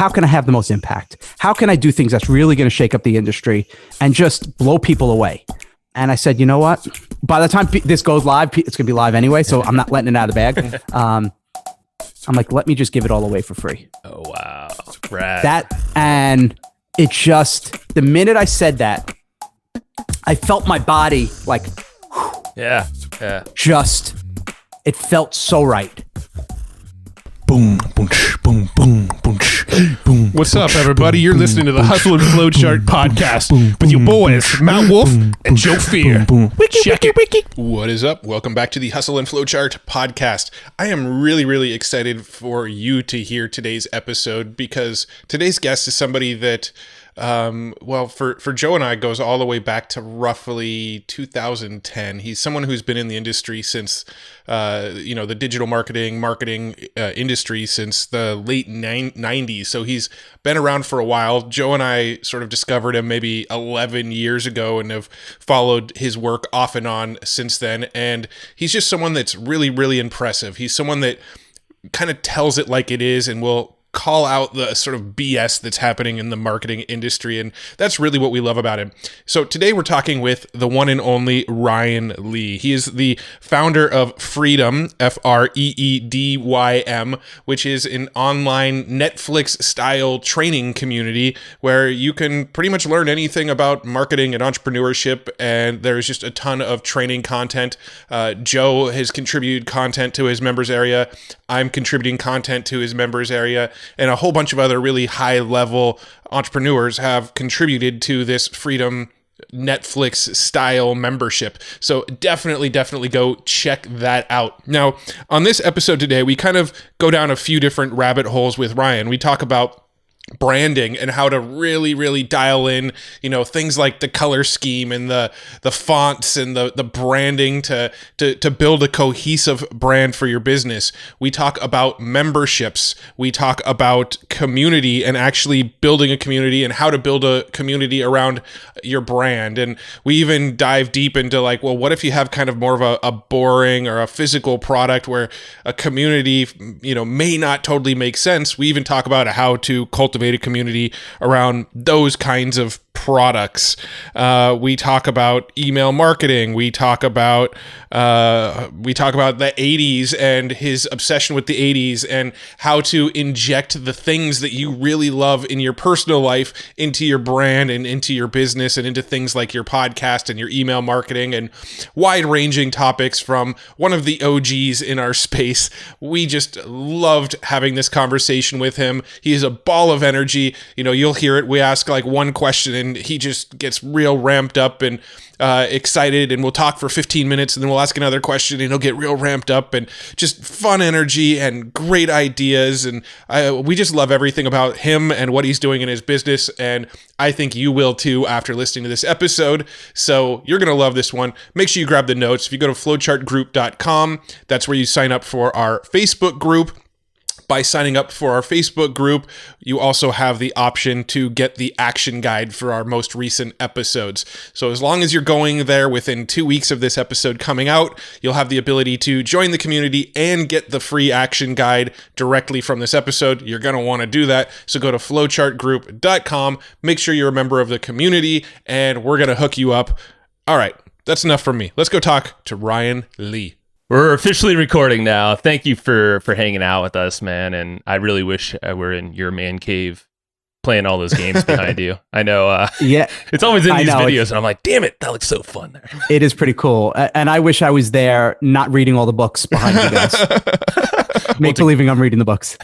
how can I have the most impact? How can I do things that's really going to shake up the industry and just blow people away? And I said, you know what? By the time this goes live, it's going to be live anyway, so I'm not letting it out of the bag. I'm like, let me just give it all away for free. Oh, wow. Rad. That, and it just, the minute I said that, I felt my body like, yeah. Just, it felt so right. Boom, boom, boom, boom, boom, boom. What's up, everybody? You're listening to the Hustle and Flowchart podcast with your boys, Matt Wolf and Joe Fear. Check it. What is up? Welcome back to the Hustle and Flowchart podcast. I am really, really excited for you to hear today's episode because today's guest is somebody that for Joe and I goes all the way back to roughly 2010. He's someone who's been in the industry since, the digital marketing industry since the late 90s. So he's been around for a while. Joe and I sort of discovered him maybe 11 years ago and have followed his work off and on since then. And he's just someone that's really, really impressive. He's someone that kind of tells it like it is and will call out the sort of BS that's happening in the marketing industry. And that's really what we love about him. So today we're talking with the one and only Ryan Lee. He is the founder of Freedym, Freedym, which is an online Netflix style training community where you can pretty much learn anything about marketing and entrepreneurship. And there's just a ton of training content. Joe has contributed content to his members area. I'm contributing content to his members area. And a whole bunch of other really high-level entrepreneurs have contributed to this Freedym Netflix-style membership. So definitely go check that out. Now, on this episode today, we kind of go down a few different rabbit holes with Ryan. We talk about branding and how to really, really dial in, things like the color scheme and the fonts and the branding to build a cohesive brand for your business. We talk about memberships. We talk about community and actually building a community and how to build a community around your brand. And we even dive deep into what if you have kind of more of a boring or a physical product where a community, may not totally make sense. We even talk about how to cultivate a community around those kinds of products. We talk about email marketing. We talk about the 80s and his obsession with the 80s and how to inject the things that you really love in your personal life into your brand and into your business and into things like your podcast and your email marketing and wide-ranging topics from one of the OGs in our space. We just loved having this conversation with him. He is a ball of energy. You'll hear it. We ask one question and he just gets real ramped up and excited, and we'll talk for 15 minutes and then we'll ask another question and he'll get real ramped up and just fun energy and great ideas. And we just love everything about him and what he's doing in his business. And I think you will too after listening to this episode. So you're going to love this one. Make sure you grab the notes. If you go to flowchartgroup.com, that's where you sign up for our Facebook group. By signing up for our Facebook group, you also have the option to get the action guide for our most recent episodes. So as long as you're going there within 2 weeks of this episode coming out, you'll have the ability to join the community and get the free action guide directly from this episode. You're going to want to do that. So go to flowchartgroup.com, make sure you're a member of the community, and we're going to hook you up. All right, that's enough from me. Let's go talk to Ryan Lee. We're officially recording now. Thank you for hanging out with us, man. And I really wish I were in your man cave playing all those games behind you. I know. Yeah, it's always in these videos, and I'm like, damn it, that looks so fun there. It is pretty cool. And I wish I was there not reading all the books behind you guys. Believing I'm reading the books.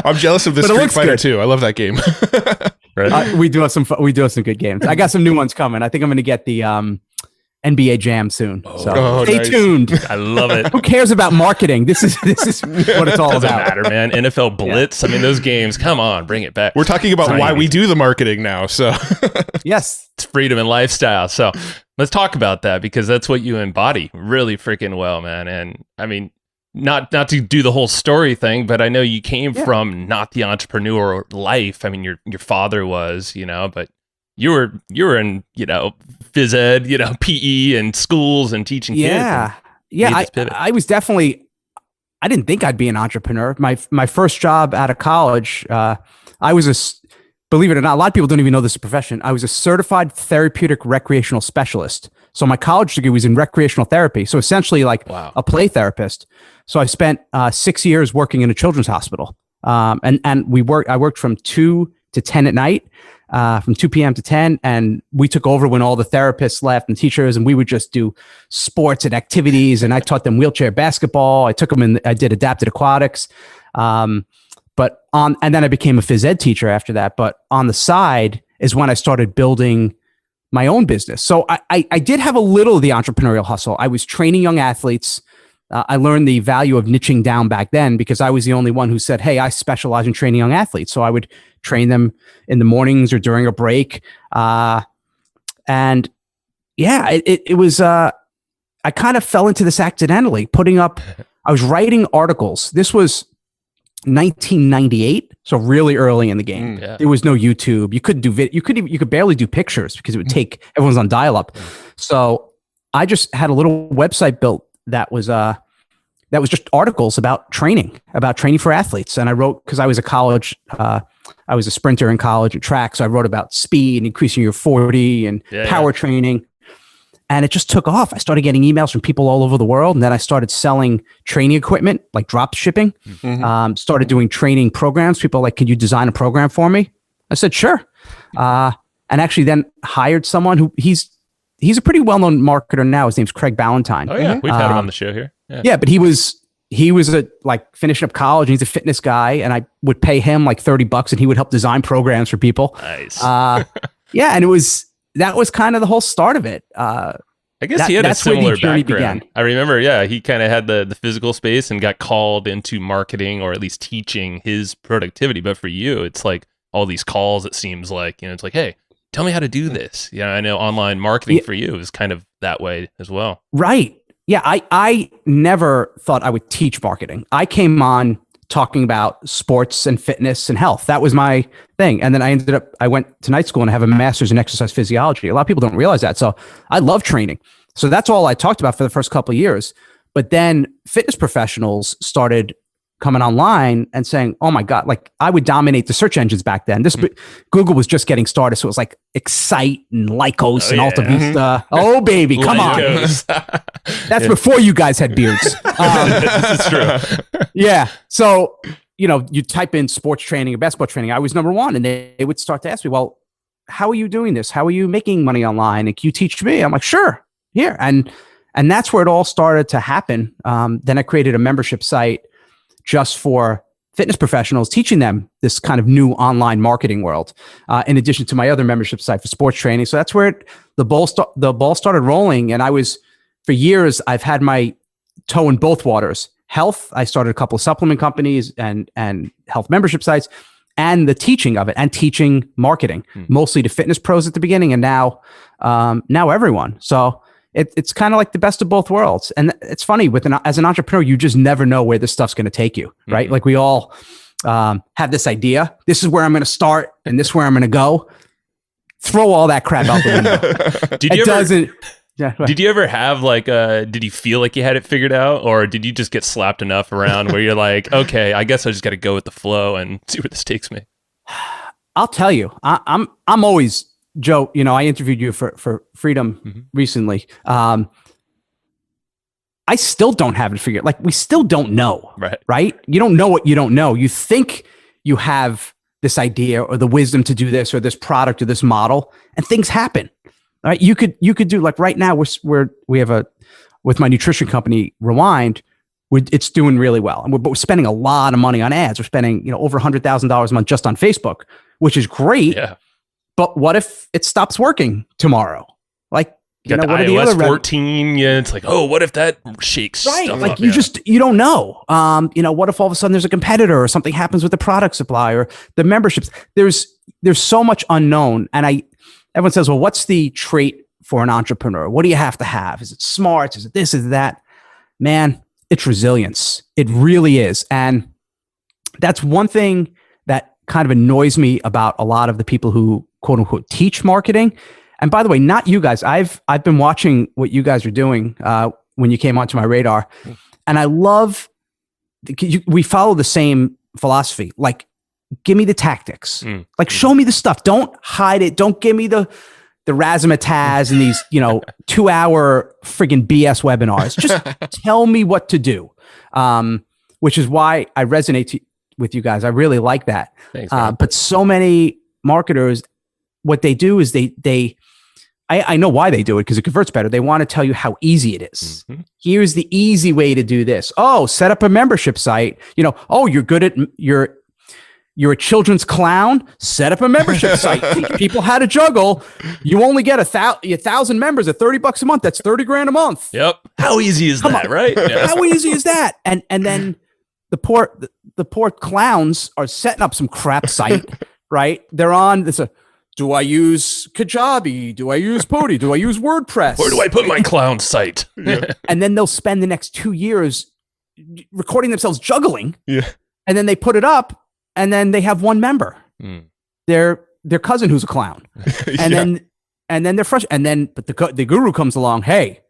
I'm jealous of the Street Fighter too. I love that game. Right. We do have some good games. I got some new ones coming. I think I'm going to get the NBA Jam soon. So stay tuned. I love it. Who cares about marketing? This is what it's all Doesn't about. matter, man. NFL Blitz. Yeah. I mean, those games. Come on, bring it back. We're talking about why we do the marketing now. So yes, it's freedom and lifestyle. So let's talk about that because that's what you embody really freaking well, man. And I mean, not to do the whole story thing, but I know you came from not the entrepreneur life. I mean, your father was, but you were in, phys ed, PE and schools and teaching kids. I was definitely, I didn't think I'd be an entrepreneur. My first job out of college, I was believe it or not, a lot of people don't even know this is a profession. I was a certified therapeutic recreational specialist. So my college degree was in recreational therapy. So essentially like a play therapist. So I spent 6 years working in a children's hospital. And I worked from 2 to 10 at night, from 2 p.m. to 10. And we took over when all the therapists left and teachers, and we would just do sports and activities. And I taught them wheelchair basketball. I took them I did adapted aquatics. And then I became a phys ed teacher after that. But on the side is when I started building my own business. So I did have a little of the entrepreneurial hustle. I was training young athletes. I learned the value of niching down back then because I was the only one who said, hey, I specialize in training young athletes. So I would train them in the mornings or during a break. And yeah, it was, I kind of fell into this accidentally, I was writing articles. This was 1998, so really early in the game. There was no YouTube. You couldn't do you could barely do pictures because it would take everyone's on dial-up. So I just had a little website built that was just articles about training for athletes. And I wrote because I was I was a sprinter in college at track, so I wrote about speed, increasing your 40, and power training. And it just took off. I started getting emails from people all over the world. And then I started selling training equipment, like drop shipping. Started doing training programs. People were like, could you design a program for me? I said, sure. And actually then hired someone who he's a pretty well-known marketer now. His name's Craig Ballantyne. Oh yeah. We've had him on the show here. Yeah, but he was finishing up college, and he's a fitness guy. And I would pay him like $30 and he would help design programs for people. Nice. Yeah. And that was kind of the whole start of it. I guess he had a similar background. Began. I remember, he kind of had the physical space and got called into marketing or at least teaching his productivity. But for you, it's like all these calls, it seems like, it's like, hey, tell me how to do this. I know online marketing for you is kind of that way as well. Right. Yeah. I never thought I would teach marketing. I came on talking about sports and fitness and health. That was my thing. And then I went to night school and have a master's in exercise physiology. A lot of people don't realize that. So I love training. So that's all I talked about for the first couple of years. But then fitness professionals started coming online and saying, oh my God, like I would dominate the search engines back then. Google was just getting started. So it was like Excite and Lycos and Alta Vista. Oh baby, come on. That's before you guys had beards. This is true. Yeah. So, you type in sports training or basketball training. I was number one. And they would start to ask me, well, how are you doing this? How are you making money online? And can you teach me? I'm like, sure. Here. And that's where it all started to happen. Then I created a membership site just for fitness professionals, teaching them this kind of new online marketing world, in addition to my other membership site for sports training. So that's where the ball started rolling. And for years, I've had my toe in both waters. Health, I started a couple of supplement companies and health membership sites, and the teaching of it, and teaching marketing, mostly to fitness pros at the beginning, and now everyone. So it's kind of like the best of both worlds. And it's funny as an entrepreneur, you just never know where this stuff's going to take you, right? Like we all have this idea. This is where I'm going to start, and this is where I'm going to go. Throw all that crap out the window. Did you ever have did you feel like you had it figured out, or did you just get slapped enough around where you're like, okay, I guess I just got to go with the flow and see where this takes me? I'll tell you, I'm always, Joe, I interviewed you for Freedym recently. I still don't have it figured. Like we still don't know, right? You don't know what you don't know. You think you have this idea or the wisdom to do this or this product or this model, and things happen. All right, you could do like right now. We have with my nutrition company Rewind. It's doing really well, but we're spending a lot of money on ads. We're spending over $100,000 a month just on Facebook, which is great. Yeah. But what if it stops working tomorrow? Like, what are the other 14? Yeah, it's like, oh, what if that shakes? Right, stuff like up? you don't know. What if all of a sudden there's a competitor or something happens with the product supply or the memberships? There's so much unknown, and everyone says, well, what's the trait for an entrepreneur? What do you have to have? Is it smarts? Is it this? Is it that? Man, it's resilience. It really is. And that's one thing that kind of annoys me about a lot of the people who quote unquote teach marketing. And by the way, not you guys. I've been watching what you guys are doing when you came onto my radar. And I love we follow the same philosophy. Like, give me the tactics. Like, show me the stuff. Don't hide it. Don't give me the razzmatazz and these, 2-hour friggin' BS webinars. Just tell me what to do. Which is why I resonate with you guys. I really like that. Thanks, but so many marketers, what they do is I know why they do it, because it converts better. They want to tell you how easy it is. Here's the easy way to do this. Oh, set up a membership site. Oh, you're good at you're a children's clown. Set up a membership site. Teach people how to juggle. You only get 1,000 members at $30 a month. That's $30,000 a month. Yep. How easy is that, right? Yeah. How easy is that? And then the poor clowns are setting up some crap site, right? They're on this. Do I use Kajabi? Do I use Pody? Do I use WordPress? Where do I put my clown site? And then they'll spend the next 2 years recording themselves juggling. Yeah. And then they put it up, and then they have one member, their cousin who's a clown, and then they're frustrated. But the guru comes along. Hey,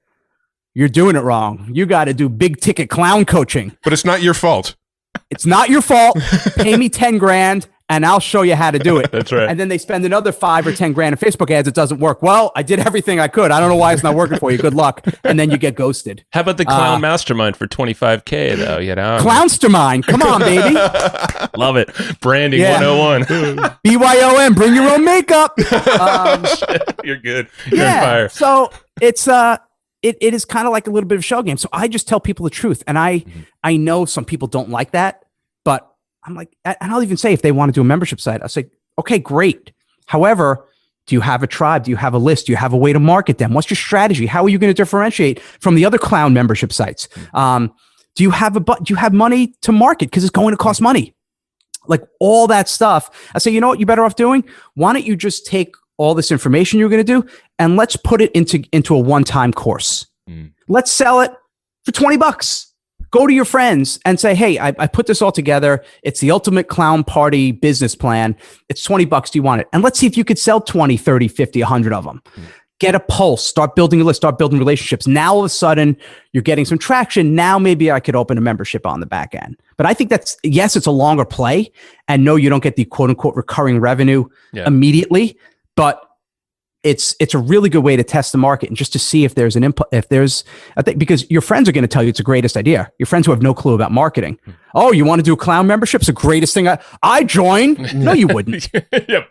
you're doing it wrong. You got to do big ticket clown coaching. But it's not your fault. It's not your fault. Pay me $10,000 and I'll show you how to do it. That's right. And then they spend another $5,000 or $10,000 in Facebook ads. It doesn't work. Well, I did everything I could. I don't know why it's not working for you. Good luck. And then you get ghosted. How about the clown mastermind for $25,000 though? Clownstermind. Come on, baby. Love it. Branding 101. BYOM. Bring your own makeup. You're good. You're on fire. So it's it is kind of like a little bit of a shell game. So I just tell people the truth, and I know some people don't like that, but I'm like, and I'll even say if they want to do a membership site, I'll say, okay, great. However, do you have a tribe? Do you have a list? Do you have a way to market them? What's your strategy? How are you going to differentiate from the other clown membership sites? Do you have money to market? Because it's going to cost money. Like all that stuff. I say, you know what you're better off doing? Why don't you just take all this information you're going to do and let's put it into a one-time course. Let's sell it for $20. Go to your friends and say, hey, I put this all together. It's the ultimate clown party business plan. It's $20. Do you want it? And let's see if you could sell 20, 30, 50, 100 of them. Get a pulse, start building a list, start building relationships. Now all of a sudden you're getting some traction. Now maybe I could open a membership on the back end. But I think yes, it's a longer play. And no, you don't get the quote unquote recurring revenue immediately, but it's a really good way to test the market and just to see if there's I think because your friends are going to tell you it's the greatest idea. Your friends who have no clue about marketing. Oh, you want to do a clown membership? It's the greatest thing. I join. No, you wouldn't.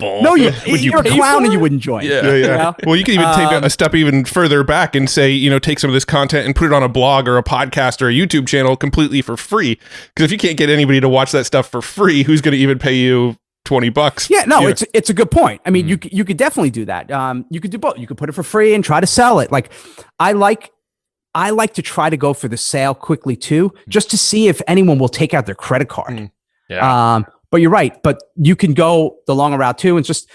No, you're a clown and you wouldn't join. Yeah. Well, you can even take a step even further back and say, take some of this content and put it on a blog or a podcast or a YouTube channel completely for free. Because if you can't get anybody to watch that stuff for free, who's going to even pay you $20? Yeah, no, it's a good point. I mean, you could definitely do that. You could do both. You could put it for free and try to sell it. Like I like to try to go for the sale quickly too, just to see if anyone will take out their credit card. But you're right. But you can go the longer route too, and just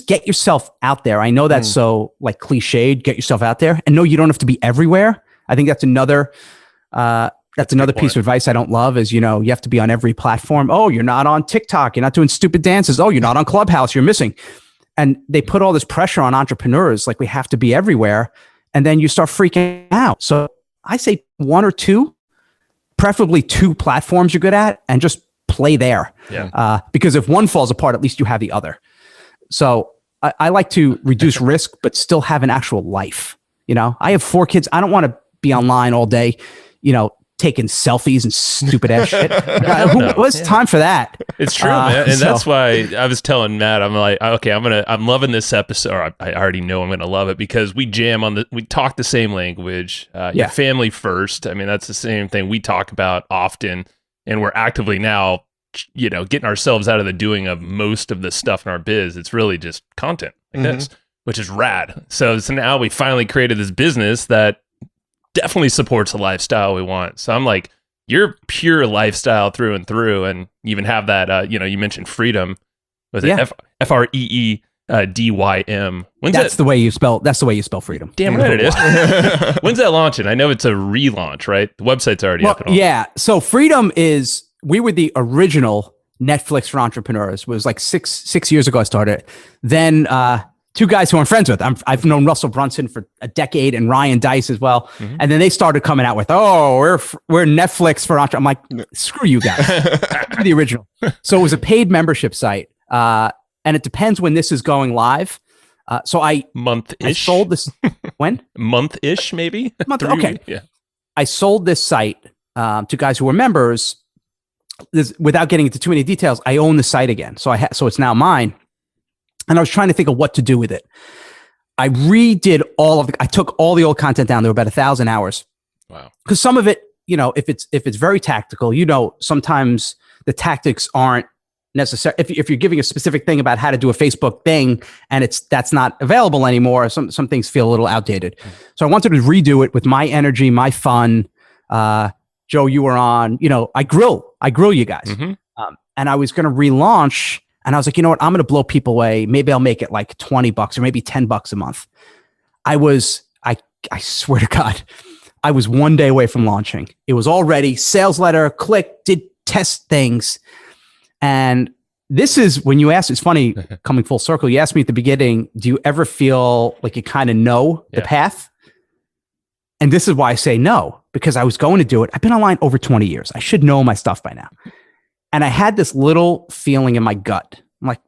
get yourself out there. I know that's so like cliched. Get yourself out there, and no, you don't have to be everywhere. I think that's another. That's another piece of advice I don't love is, you have to be on every platform. Oh, you're not on TikTok. You're not doing stupid dances. Oh, you're not on Clubhouse. You're missing. And they put all this pressure on entrepreneurs. Like we have to be everywhere. And then you start freaking out. So I say one or two, preferably 2 platforms you're good at and just play there. Yeah. Because if one falls apart, at least you have the other. So I like to reduce risk, but still have an actual life. I have 4 kids. I don't want to be online all day, taking selfies and stupid ass shit. What's time for that? It's true, man. And that's why I was telling Matt, I'm like, okay, I'm loving this episode. Or I already know I'm going to love it because we talk the same language. Family first. I mean, that's the same thing we talk about often. And we're actively now, getting ourselves out of the doing of most of the stuff in our biz. It's really just content like this, which is rad. So now we finally created this business that definitely supports the lifestyle we want. So I'm like, you're pure lifestyle through and through. And you even have that, you mentioned Freedym. Was it Freedym? That's the way you spell Freedym. Damn right it is. When's that launching? I know it's a relaunch, right? The website's already up and all. Yeah. So Freedym we were the original Netflix for entrepreneurs. It was like six years ago I started. Then two guys who I'm friends with. I've known Russell Brunson for a decade and Ryan Dice as well. Mm-hmm. And then they started coming out with, oh, we're Netflix for entrepreneurs. I'm like, screw you guys. We're the original. So it was a paid membership site. And it depends when this is going live. So I sold this when? Month-ish, maybe? Okay. Yeah. I sold this site to guys who were members. Without getting into too many details, I own the site again. So so it's now mine. And I was trying to think of what to do with it. I redid I took all the old content down. There were about 1,000 hours. Wow. Because some of it, if it's very tactical, sometimes the tactics aren't necessary. If you're giving a specific thing about how to do a Facebook thing and that's not available anymore, some things feel a little outdated. So I wanted to redo it with my energy, my fun. Joe, you were on, I grill you guys. Mm-hmm. And I was going to relaunch, and I was like, you know what? I'm going to blow people away. Maybe I'll make it like $20 or maybe $10 a month. I swear to God, I was 1 day away from launching. It was all ready. Sales letter, click, did test things. And this is when you asked, it's funny coming full circle. You asked me at the beginning, do you ever feel like you kind of know the path? And this is why I say no, because I was going to do it. I've been online over 20 years. I should know my stuff by now. And I had this little feeling in my gut. I'm like,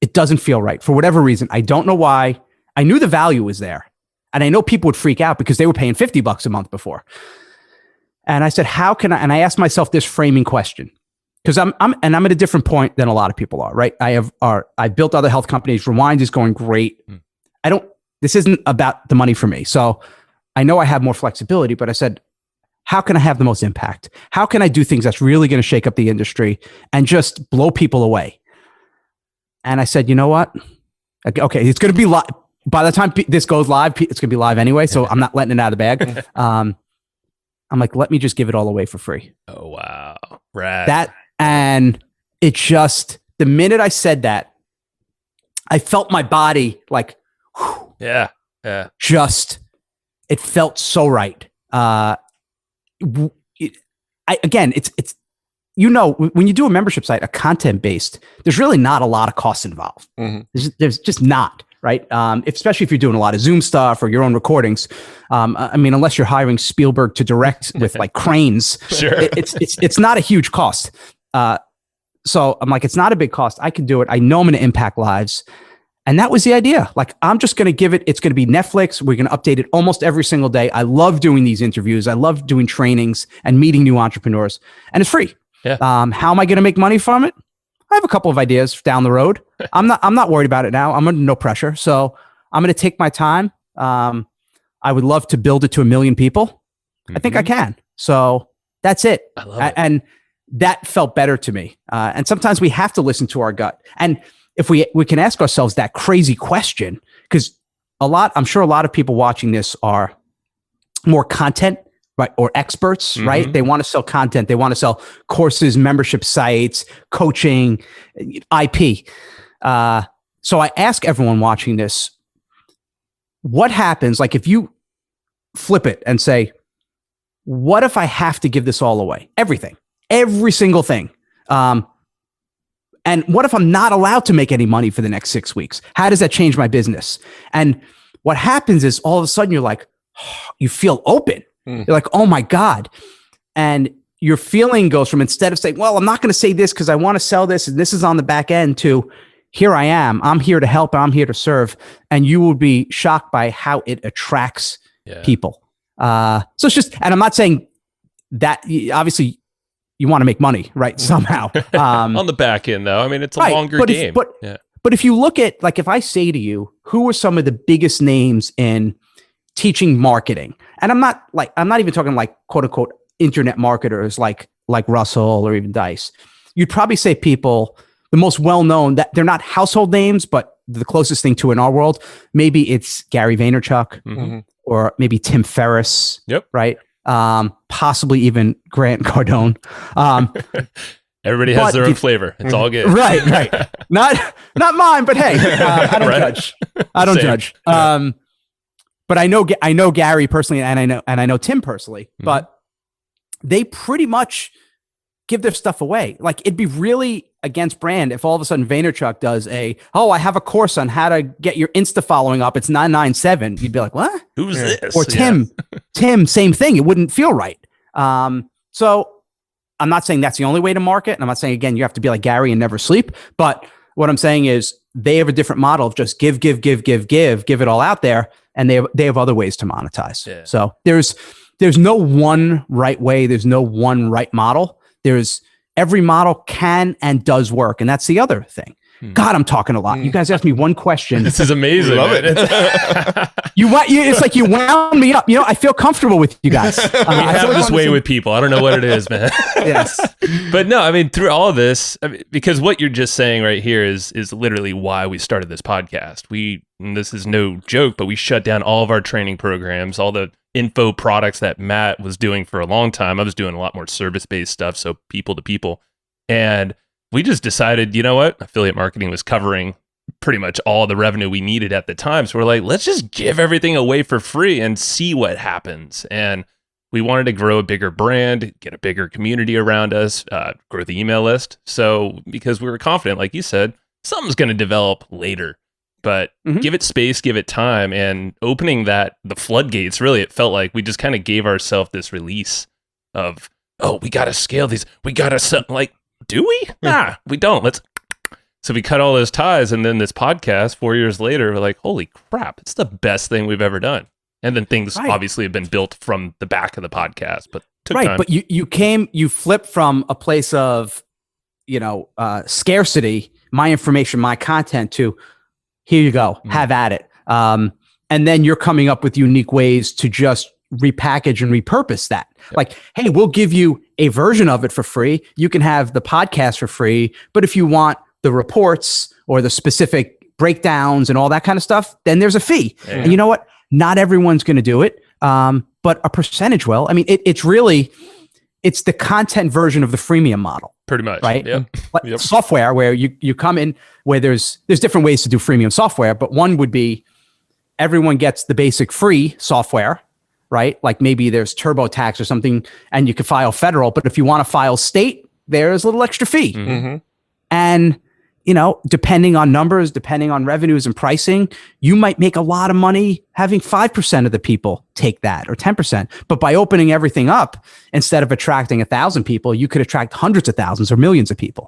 it doesn't feel right for whatever reason. I don't know why. I knew the value was there. And I know people would freak out because they were paying $50 a month before. And I said, how can I? And I asked myself this framing question, because I'm at a different point than a lot of people are, right? I've built other health companies. Rewind is going great. This isn't about the money for me. So I know I have more flexibility, but I said, how can I have the most impact? How can I do things that's really going to shake up the industry and just blow people away? And I said, you know what? Okay, it's going to be live. By the time this goes live, it's going to be live anyway, so I'm not letting it out of the bag. I'm like, let me just give it all away for free. Oh, wow. Rad. And it just, the minute I said that, I felt my body like, whew, just, it felt so right. When you do a membership site, a content-based, there's really not a lot of costs involved. Mm-hmm. There's just not, right? Especially if you're doing a lot of Zoom stuff or your own recordings. Unless you're hiring Spielberg to direct with like cranes, sure. It's not a huge cost. So I'm like, it's not a big cost. I can do it. I know I'm going to impact lives. And that was the idea. Like, I'm just going to give it, it's going to be Netflix. We're going to update it almost every single day. I love doing these interviews. I love doing trainings and meeting new entrepreneurs, and it's free. Yeah. How am I going to make money from it? I have a couple of ideas down the road. I'm not worried about it now. I'm under no pressure. So I'm going to take my time. I would love to build it to 1 million people. Mm-hmm. I think I can. So that's it. I love it. And that felt better to me. And sometimes we have to listen to our gut. And if we can ask ourselves that crazy question, because I'm sure a lot of people watching this are more content, right? Or experts, mm-hmm. right? They want to sell content. They want to sell courses, membership sites, coaching, IP. So I ask everyone watching this, what happens? Like, if you flip it and say, what if I have to give this all away? Everything, every single thing. And what if I'm not allowed to make any money for the next 6 weeks? How does that change my business? And what happens is all of a sudden you're like, you feel open. You're like, oh my God. And your feeling goes from, instead of saying, well, I'm not going to say this because I want to sell this and this is on the back end, to here I am. I'm here to help. I'm here to serve. And you will be shocked by how it attracts people. So it's just, and I'm not saying that, obviously, you want to make money, right? Somehow. On the back end, though. I mean, it's a longer game. But if you look at, like, if I say to you, who are some of the biggest names in teaching marketing? And I'm not even talking like quote unquote internet marketers like Russell or even Dice. You'd probably say people, the most well-known, that they're not household names, but the closest thing to in our world, maybe it's Gary Vaynerchuk, mm-hmm. or maybe Tim Ferriss. Yep. Right. Possibly even Grant Cardone. Everybody has their own flavor. It's all good. Right. Not mine, but hey, I don't judge. I don't judge. But I know Gary personally, and I know Tim personally, mm-hmm. but they pretty much give their stuff away. Like, it'd be really against brand if all of a sudden Vaynerchuk does I have a course on how to get your Insta following up. It's 997. You'd be like, what? Who's this? Or Tim, same thing. It wouldn't feel right. So I'm not saying that's the only way to market. And I'm not saying, again, you have to be like Gary and never sleep. But what I'm saying is they have a different model of just give it all out there. And they have other ways to monetize. Yeah. So there's no one right way. There's no one right model. Every model can and does work. And that's the other thing. God, I'm talking a lot. You guys asked me one question. This is amazing. Love it. It's like you wound me up. I feel comfortable with you guys. I have this way with people. I don't know what it is, man. Yes. But no, I mean, through all of this, because what you're just saying right here is literally why we started this podcast. And this is no joke, but we shut down all of our training programs, all the info products that Matt was doing for a long time. I was doing a lot more service-based stuff, so people to people. And we just decided, you know what? Affiliate marketing was covering pretty much all the revenue we needed at the time. So we're like, let's just give everything away for free and see what happens. And we wanted to grow a bigger brand, get a bigger community around us, grow the email list. So because we were confident, like you said, something's going to develop later. But give it space, give it time. And opening the floodgates, really, it felt like we just kind of gave ourselves this release of, we got to scale these. We got to, do we? Nah, we don't. So we cut all those ties. And then this podcast 4 years later, we're like, holy crap, it's the best thing we've ever done. And then things obviously have been built from the back of the podcast, but took time. But you flipped from a place of, scarcity, my information, my content, to here you go, have at it. And then you're coming up with unique ways to just repackage and repurpose that. Yep. Like, hey, we'll give you a version of it for free. You can have the podcast for free, but if you want the reports or the specific breakdowns and all that kind of stuff, then there's a fee. Yeah. And you know what? Not everyone's going to do it, but a percentage will. I mean, it's the content version of the freemium model. Pretty much, right? Yep. Yep. Software where you come in, where there's different ways to do freemium software, but one would be everyone gets the basic free software, right? Like maybe there's TurboTax or something, and you can file federal, but if you want to file state, there's a little extra fee. Mm-hmm. And depending on numbers, depending on revenues and pricing, you might make a lot of money having 5% of the people take that, or 10%. But by opening everything up, instead of attracting 1,000 people, you could attract hundreds of thousands or millions of people.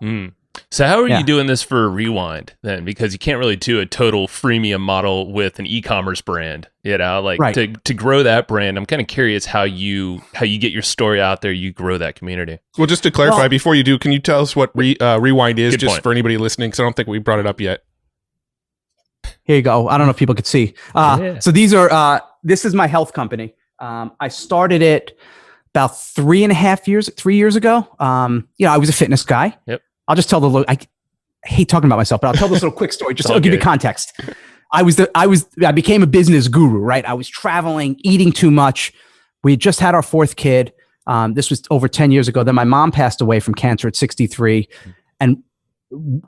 So how are you doing this for Rewind then? Because you can't really do a total freemium model with an e-commerce brand, to grow that brand. I'm kind of curious how you get your story out there, you grow that community. Well, just to clarify, before you do, can you tell us what Rewind is, just for anybody listening? Because I don't think we brought it up yet. Here you go. I don't know if people could see. So these are, this is my health company. I started it about 3 years ago. I was a fitness guy. Yep. I'll just tell I hate talking about myself, but I'll tell this little quick story. Just I'll give you context. I became a business guru, right? I was traveling, eating too much. We had just had our 4th kid. This was over 10 years ago. Then my mom passed away from cancer at 63, and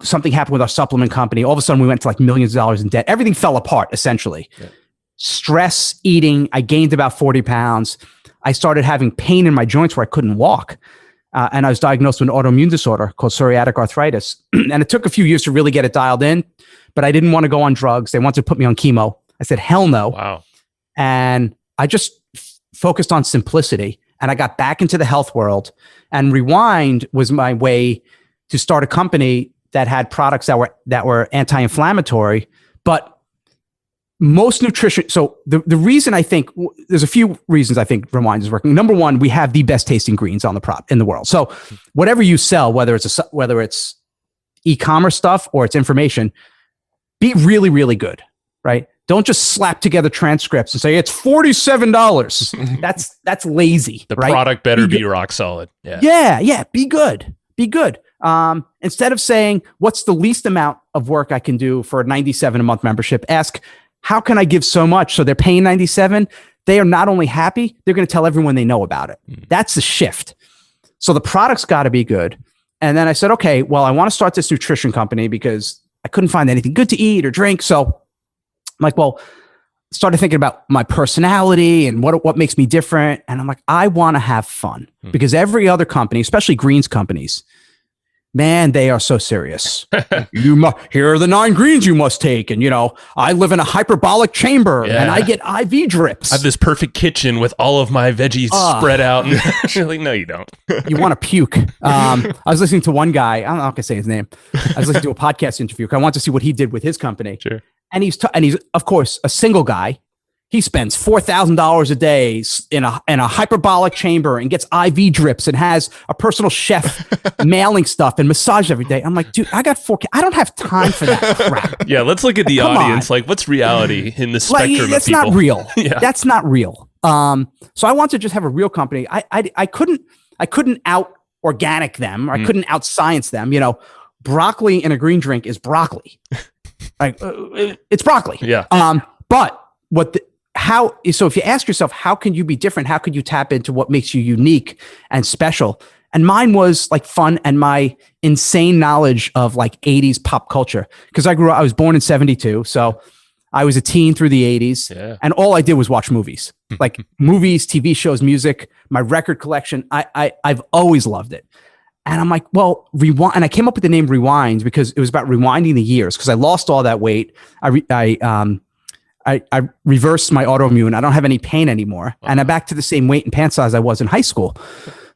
something happened with our supplement company. All of a sudden we went to like millions of dollars in debt. Everything fell apart, essentially. Yeah. Stress, eating. I gained about 40 pounds. I started having pain in my joints where I couldn't walk. And I was diagnosed with an autoimmune disorder called psoriatic arthritis. And it took a few years to really get it dialed in, but I didn't want to go on drugs. They wanted to put me on chemo. I said, hell no. Wow. And I just focused on simplicity, and I got back into the health world, and Rewind was my way to start a company that had products that were anti-inflammatory, but most nutrition. So the reason I think there's a few reasons I think Rewind is working. Number one, we have the best tasting greens on in the world. So whatever you sell, whether it's e-commerce stuff or it's information, be really, really good, right? Don't just slap together transcripts and say it's $47. That's lazy. The right? product better be rock solid. Yeah. Be good. Instead of saying what's the least amount of work I can do for a $97 a month membership, ask, how can I give so much so they're paying $97? They are not only happy, they're going to tell everyone they know about it. That's the shift. So the product's got to be good. And then I said, okay, well, I want to start this nutrition company because I couldn't find anything good to eat or drink. So I'm like, well, started thinking about my personality and what makes me different. And I'm like, I want to have fun because every other company, especially greens companies, man, they are so serious. Here are the 9 greens you must take. And, I live in a hyperbolic chamber and I get IV drips. I have this perfect kitchen with all of my veggies spread out. And you're like, no, you don't. You want to puke. I was listening to one guy. I'm not going to say his name. I was listening to a podcast interview because I wanted to see what he did with his company. Sure. And he's of course, a single guy. He spends $4,000 a day in a hyperbolic chamber and gets IV drips and has a personal chef mailing stuff and massage every day. I'm like, dude, I got 4K. I don't have time for that crap. Yeah, let's look at the audience. Like, what's reality in the spectrum of that's people? not real. Yeah. That's not real. So I want to just have a real company. I couldn't out organic them, or I couldn't out science them. Broccoli in a green drink is broccoli. It's broccoli. Yeah. But so if you ask yourself, how can you be different? How could you tap into what makes you unique and special? And mine was like fun and my insane knowledge of like 80s pop culture. Because I was born in 72. So I was a teen through the 80s. Yeah. And all I did was watch movies, like movies, TV shows, music, my record collection. I've always loved it. And I'm like, well, rewind. And I came up with the name Rewind because it was about rewinding the years because I lost all that weight. I reversed my autoimmune. I don't have any pain anymore. And I'm back to the same weight and pant size I was in high school.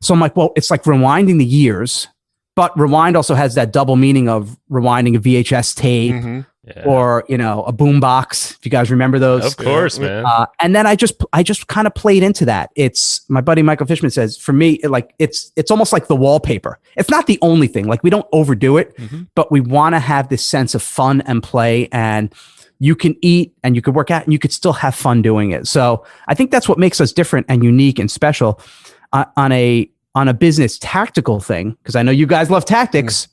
So I'm like, well, it's like rewinding the years, but rewind also has that double meaning of rewinding a VHS tape or, a boombox. If you guys remember those. Of course, man. And then I just kind of played into that. It's my buddy, Michael Fishman says, for me, it's almost like the wallpaper. It's not the only thing. Like we don't overdo it, but we want to have this sense of fun and play, and you can eat and you could work out and you could still have fun doing it. So I think that's what makes us different and unique and special on a business tactical thing. Cause I know you guys love tactics.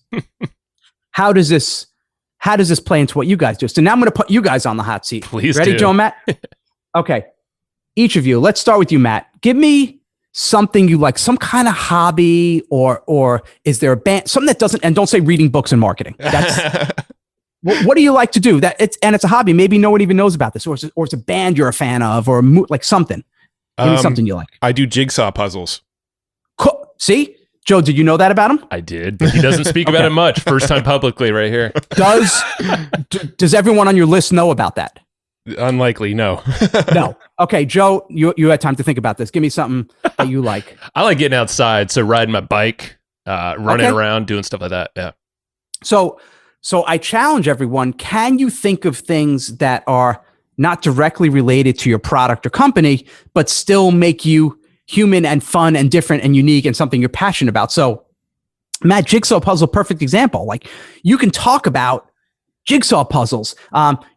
How does this play into what you guys do? So now I'm going to put you guys on the hot seat. Please Ready, do. Joe and Matt? Okay. Each of you, let's start with you, Matt. Give me something you like, some kind of hobby or is there a band, something that doesn't, and don't say reading books and marketing. That's what do you like to do? It's a hobby. Maybe no one even knows about this, or it's a band you're a fan of, or like something. Give me something you like. I do jigsaw puzzles. Cool. See, Joe, did you know that about him? I did, but he doesn't speak about it much. First time publicly right here. Does everyone on your list know about that? Unlikely, no. No. Okay, Joe, you had time to think about this. Give me something that you like. I like getting outside, so riding my bike, running around, doing stuff like that. Yeah. So I challenge everyone, can you think of things that are not directly related to your product or company, but still make you human and fun and different and unique and something you're passionate about? So Matt, jigsaw puzzle, perfect example. Like you can talk about jigsaw puzzles.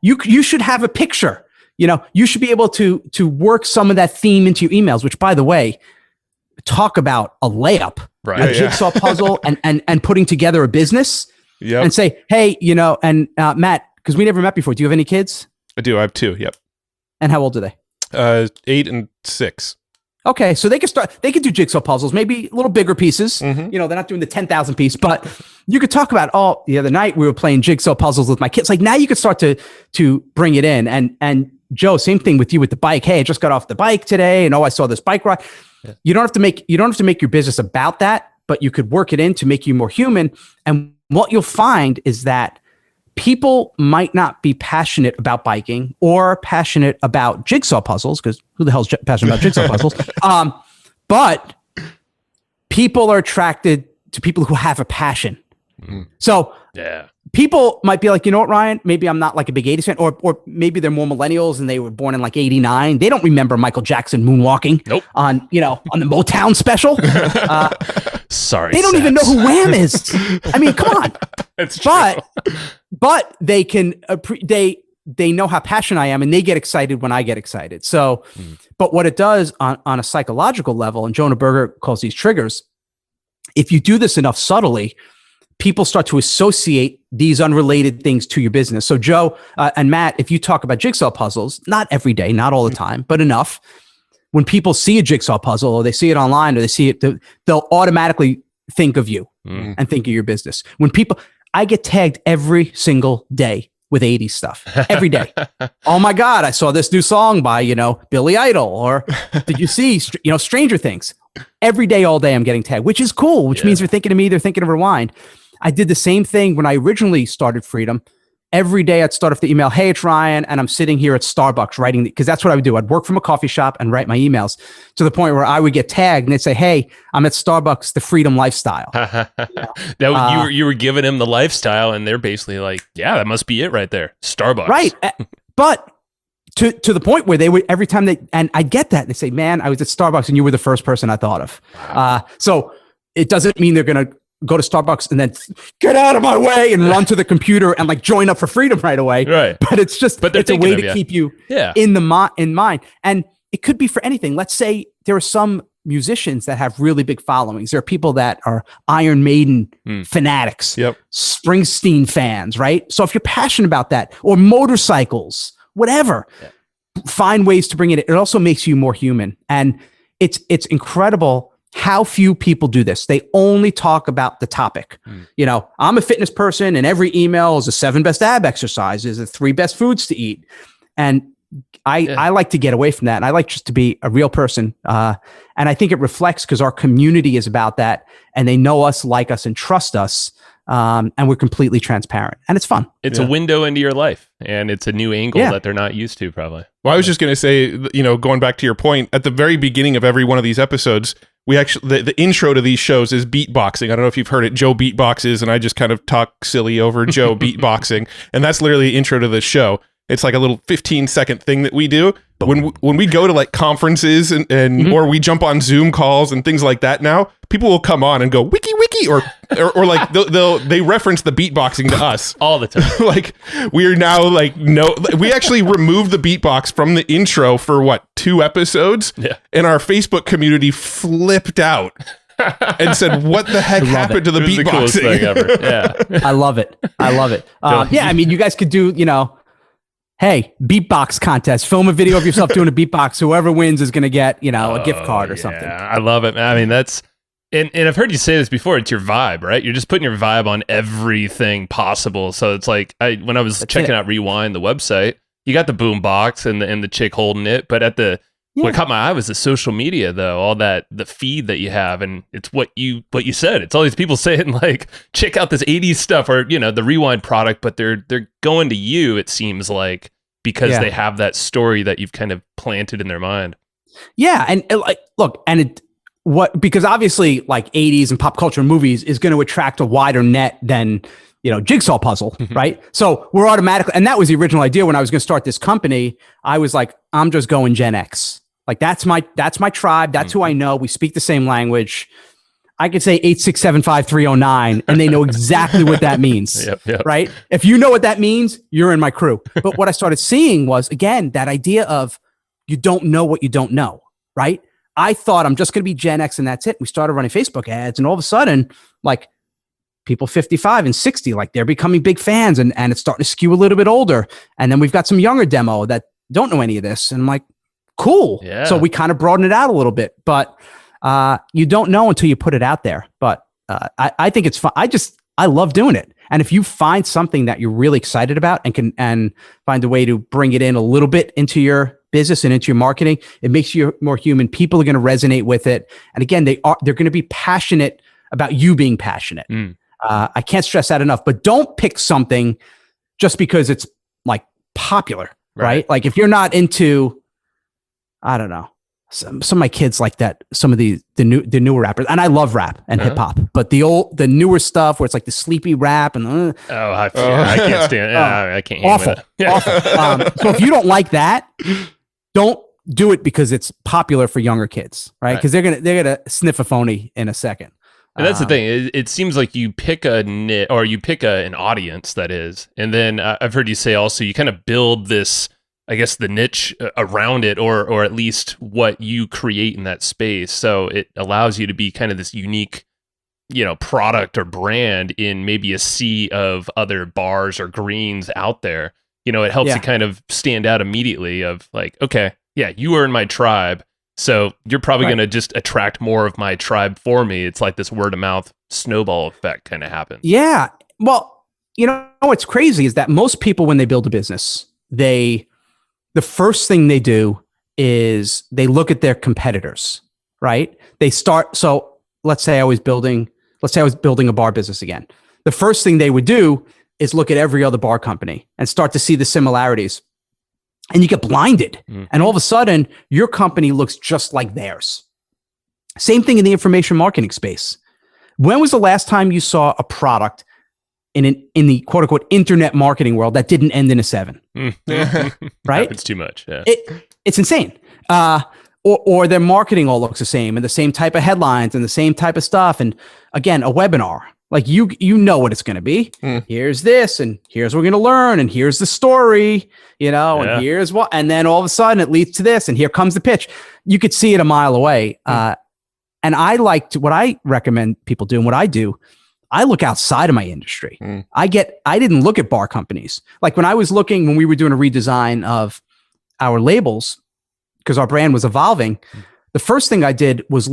You should have a picture. You should be able to work some of that theme into your emails, which by the way, talk about a layup, right? A jigsaw puzzle and putting together a business. Yep. And say, hey, Matt, because we never met before. Do you have any kids? I do. I have 2. Yep. And how old are they? 8 and 6. Okay, so they can do jigsaw puzzles, maybe a little bigger pieces. They're not doing the 10,000 piece, but you could talk about, the other night we were playing jigsaw puzzles with my kids. Like now you could start to bring it in. And Joe, same thing with you with the bike. Hey, I just got off the bike today and I saw this bike ride. Yeah. You don't have to make your business about that, but you could work it in to make you more human. And what you'll find is that people might not be passionate about biking or passionate about jigsaw puzzles, because who the hell's passionate about jigsaw puzzles? But people are attracted to people who have a passion. So people might be like, you know what, Ryan, maybe I'm not like a big 80s fan, or maybe they're more millennials and they were born in like 89. They don't remember Michael Jackson moonwalking on the Motown special. Sorry. They don't even know who Wham is. I mean, come on. It's true. But they can, they know how passionate I am and they get excited when I get excited. So, but what it does on a psychological level, and Jonah Berger calls these triggers, if you do this enough subtly, people start to associate these unrelated things to your business. So Joe and Matt, if you talk about jigsaw puzzles, not every day, not all the time, but enough, when people see a jigsaw puzzle or they see it online or they see it, they'll automatically think of you and think of your business. When people, I get tagged every single day with 80s stuff every day. Oh my God, I saw this new song by, Billy Idol, or did you see, Stranger Things? Every day, all day, I'm getting tagged, which is cool, which means they're thinking of me, they're thinking of Rewind. I did the same thing when I originally started Freedym. Every day I'd start off the email, hey, it's Ryan, and I'm sitting here at Starbucks writing, because that's what I would do. I'd work from a coffee shop and write my emails to the point where I would get tagged and they'd say, hey, I'm at Starbucks, the Freedym lifestyle. You were giving him the lifestyle, and they're basically like, yeah, that must be it right there. Starbucks. Right. But to the point where they would, every time and I get that, they say, man, I was at Starbucks and you were the first person I thought of. Wow. So it doesn't mean they're going to go to Starbucks and then get out of my way and run to the computer and like join up for Freedym right away. Right. But it's just, it's a way to keep you in mind. And it could be for anything. Let's say there are some musicians that have really big followings. There are people that are Iron Maiden fanatics, Springsteen fans, right? So if you're passionate about that, or motorcycles, whatever, find ways to bring it. It also makes you more human. And it's incredible how few people do this. They only talk about the topic. I'm a fitness person, and every email is the 7 best ab exercises, the 3 best foods to eat. And I like to get away from that. And I like just to be a real person. And I think it reflects because our community is about that, and they know us, like us, and trust us. And we're completely transparent, and it's fun. It's a window into your life, and it's a new angle that they're not used to, probably. Well, I was just going to say, going back to your point, at the very beginning of every one of these episodes, we actually, the intro to these shows is beatboxing. I don't know if you've heard it. Joe beatboxes, and I just kind of talk silly over Joe beatboxing. And that's literally the intro to the show. It's like a little 15-second thing that we do. When we go to like conferences and or we jump on Zoom calls and things like that now, people will come on and go wiki wiki or like they reference the beatboxing to us all the time. Like we are now like we actually removed the beatbox from the intro for 2 episodes, and our Facebook community flipped out and said, "What the heck happened to the beatboxing?" The coolest thing ever. Yeah, I love it. I mean, you guys could do hey, beatbox contest. Film a video of yourself doing a beatbox. Whoever wins is going to get, a gift card or something. I love it. I mean, that's, and I've heard you say this before. It's your vibe, right? You're just putting your vibe on everything possible. So it's like, when I was checking out Rewind, the website, you got the boom box and the chick holding it. But what caught my eye was the social media, though, all that, the feed that you have. And it's what you said. It's all these people saying like, check out this 80s stuff or, the Rewind product, but they're going to you, it seems like, because they have that story that you've kind of planted in their mind. Yeah. And because obviously like 80s and pop culture movies is going to attract a wider net than, jigsaw puzzle, right? So we're automatically, and that was the original idea when I was going to start this company. I was like, I'm just going Gen X. Like that's my tribe. That's who I know. We speak the same language. I could say 8675309 and they know exactly what that means, right? If you know what that means, you're in my crew. But what I started seeing was, again, that idea of you don't know what you don't know, right? I thought I'm just going to be Gen X and that's it. We started running Facebook ads, and all of a sudden, like people 55 and 60, like they're becoming big fans, and it's starting to skew a little bit older. And then we've got some younger demo that don't know any of this. And I'm like, cool. Yeah. So we kind of broaden it out a little bit, but you don't know until you put it out there. But I think it's fun. I love doing it. And if you find something that you're really excited about and find a way to bring it in a little bit into your business and into your marketing, it makes you more human. People are going to resonate with it. And again, they're going to be passionate about you being passionate. I can't stress that enough, but don't pick something just because it's like popular, right? Like if you're not into, I don't know, some of my kids like that, some of the newer rappers, and I love rap and hip hop, but the newer stuff where it's like the sleepy rap and I can't stand it. I can't handle it. Awful. So if you don't like that, don't do it because it's popular for younger kids, right? Because they're gonna sniff a phony in a second. And that's the thing. It seems like you pick a niche, or you pick an audience, that is, and then I've heard you say also you kind of build this, I guess, the niche around it, or at least what you create in that space. So it allows you to be kind of this unique, product or brand in maybe a sea of other bars or greens out there. It helps you kind of stand out immediately of like, okay, yeah, you are in my tribe. So you're probably going to just attract more of my tribe for me. It's like this word of mouth snowball effect kind of happens. Yeah. Well, you know what's crazy is that most people, when they build a business, the first thing they do is they look at their competitors, right? They start. So let's say I was building a bar business again. The first thing they would do is look at every other bar company and start to see the similarities. And you get blinded. And all of a sudden, your company looks just like theirs. Same thing in the information marketing space. When was the last time you saw a product in the quote unquote internet marketing world that didn't end in a 7? Right? It's too much. Yeah. It's insane. Or their marketing all looks the same and the same type of headlines and the same type of stuff. And again, a webinar, like you know what it's going to be. Here's this, and here's what we're going to learn, and here's the story, and here's what, and then all of a sudden it leads to this, and here comes the pitch. You could see it a mile away. And what I recommend people do, and what I do, I look outside of my industry. I didn't look at bar companies. Like when we were doing a redesign of our labels, because our brand was evolving, the first thing I did was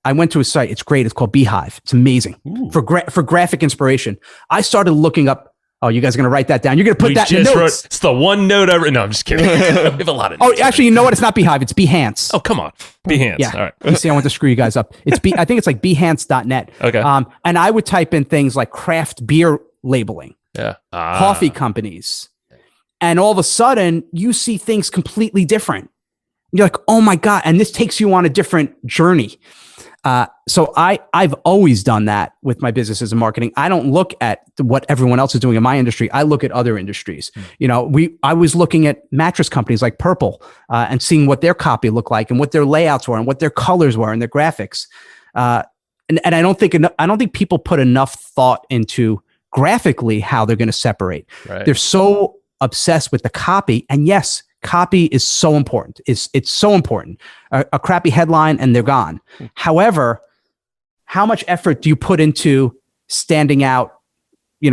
I went to a site. It's great. It's called Beehive. It's amazing. For graphic inspiration. I started looking up. Oh, you guys are going to write that down. You're going to put that in the notes. It's the one note I wrote. No, I'm just kidding. We have a lot of notes. Oh, actually, you know what? It's not Beehive. It's Behance. Oh, come on. Behance. Yeah. All right. You see, I want to screw you guys up. I think it's like behance.net. Okay. And I would type in things like craft beer labeling, Yeah. coffee companies. And all of a sudden, you see things completely different. You're like, oh my God. And this takes you on a different journey. So I've always done that with my businesses and marketing. I don't look at what everyone else is doing in my industry. I look at other industries. I was looking at mattress companies like Purple and seeing what their copy looked like and what their layouts were and what their colors were and their graphics. And I don't think people put enough thought into graphically how they're going to separate. Right. They're so obsessed with the copy. And yes, copy is so important. It's so important. A crappy headline and they're gone. However, how much effort do you put into standing out,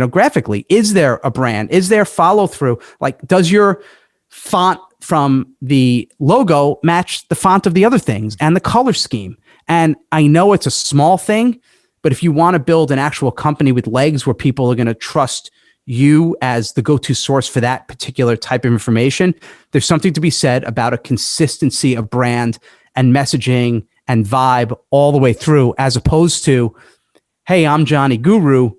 graphically? Is there a brand? Is there follow through? Like, does your font from the logo match the font of the other things and the color scheme? And I know it's a small thing, but if you want to build an actual company with legs where people are going to trust you as the go-to source for that particular type of information, there's something to be said about a consistency of brand and messaging and vibe all the way through, as opposed to, hey, I'm Johnny Guru.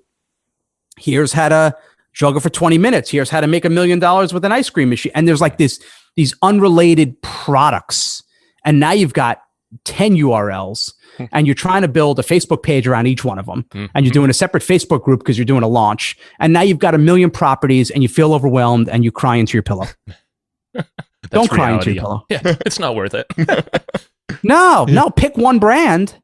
Here's how to juggle for 20 minutes. Here's how to make $1 million with an ice cream machine. And there's like these unrelated products. And now you've got 10 URLs and you're trying to build a Facebook page around each one of them. And you're doing a separate Facebook group because you're doing a launch. And now you've got 1 million properties and you feel overwhelmed and you cry into your pillow. Don't cry into your pillow. Yeah, it's not worth it. No, pick one brand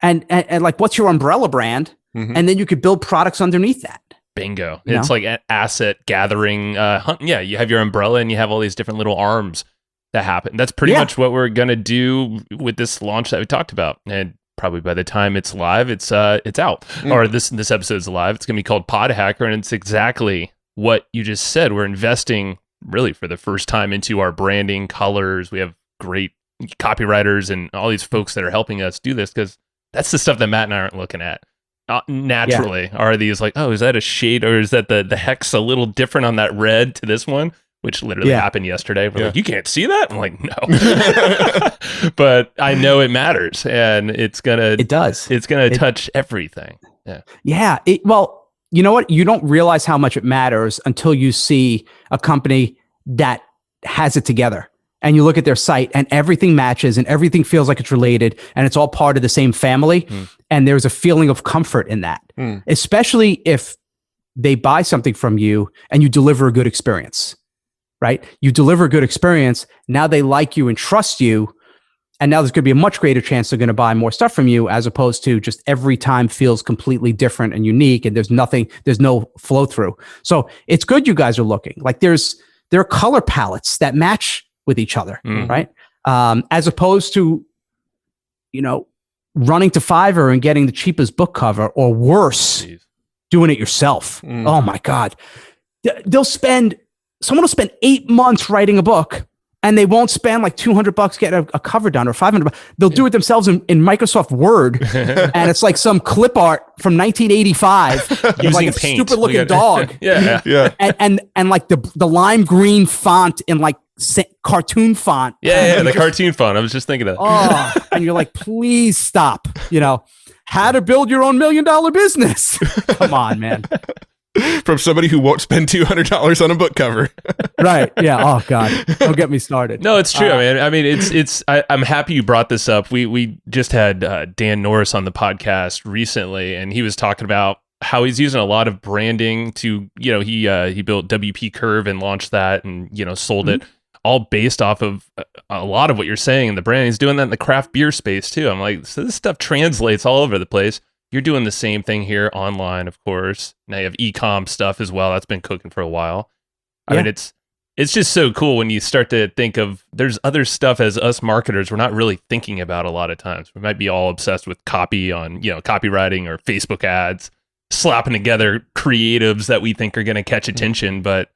and like, what's your umbrella brand? And then you could build products underneath that. Bingo. It's like an asset gathering hunt. Yeah, you have your umbrella and you have all these different little arms that happen. That's pretty much what we're going to do with this launch that we talked about. And probably by the time it's live, it's out. Or this episode's live. It's going to be called Pod Hacker, and it's exactly what you just said. We're investing really for the first time into our branding, colors. We have great copywriters and all these folks that are helping us do this, because that's the stuff that Matt and I aren't looking at. Naturally, are these like, oh, is that a shade, or is that the hex a little different on that red to this one? Which literally happened yesterday. We're like, you can't see that? I'm like, no. But I know it matters, and it's gonna touch everything. Yeah. Well, you know what? You don't realize how much it matters until you see a company that has it together. And you look at their site and everything matches and everything feels like it's related and it's all part of the same family. And there's a feeling of comfort in that, especially if they buy something from you and you deliver a good experience, right? You deliver a good experience. Now they like you and trust you. And now there's going to be a much greater chance they're going to buy more stuff from you, as opposed to just every time feels completely different and unique. And there's no flow through. So it's good you guys are looking. Like there are color palettes that match with each other, right? As opposed to, running to Fiverr and getting the cheapest book cover, or worse, doing it yourself. Oh my God. Someone will spend 8 months writing a book, and they won't spend like $200 getting a cover done or $500. They'll do it themselves in Microsoft Word, and it's like some clip art from 1985, with like a paint. stupid looking dog, Yeah. and like the lime green font in like cartoon font. The cartoon font. I was just thinking of that. Oh, and you're like, please stop. How to build your own $1 million business. Come on, man. From somebody who won't spend $200 on a book cover. Right. Yeah. Oh God. Don't get me started. No, it's true. I mean, I'm happy you brought this up. We just had Dan Norris on the podcast recently, and he was talking about how he's using a lot of branding to, he built WP Curve and launched that and, sold it all based off of a lot of what you're saying in the brand. He's doing that in the craft beer space too. I'm like, so this stuff translates all over the place. You're doing the same thing here online, of course. Now you have e-com stuff as well. That's been cooking for a while. I mean, it's just so cool when you start to think of there's other stuff as us marketers we're not really thinking about a lot of times. We might be all obsessed with copy on, copywriting or Facebook ads, slapping together creatives that we think are going to catch attention, but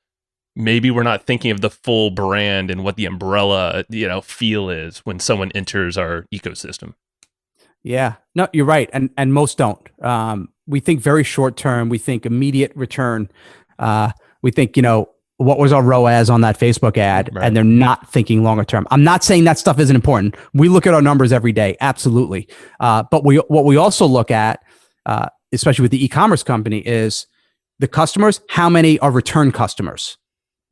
maybe we're not thinking of the full brand and what the umbrella, feel is when someone enters our ecosystem. Yeah, no, you're right. And most don't. We think very short term. We think immediate return. We think, what was our ROAS on that Facebook ad? Right. And they're not thinking longer term. I'm not saying that stuff isn't important. We look at our numbers every day. Absolutely. But what we also look at, especially with the e-commerce company, is the customers, how many are return customers,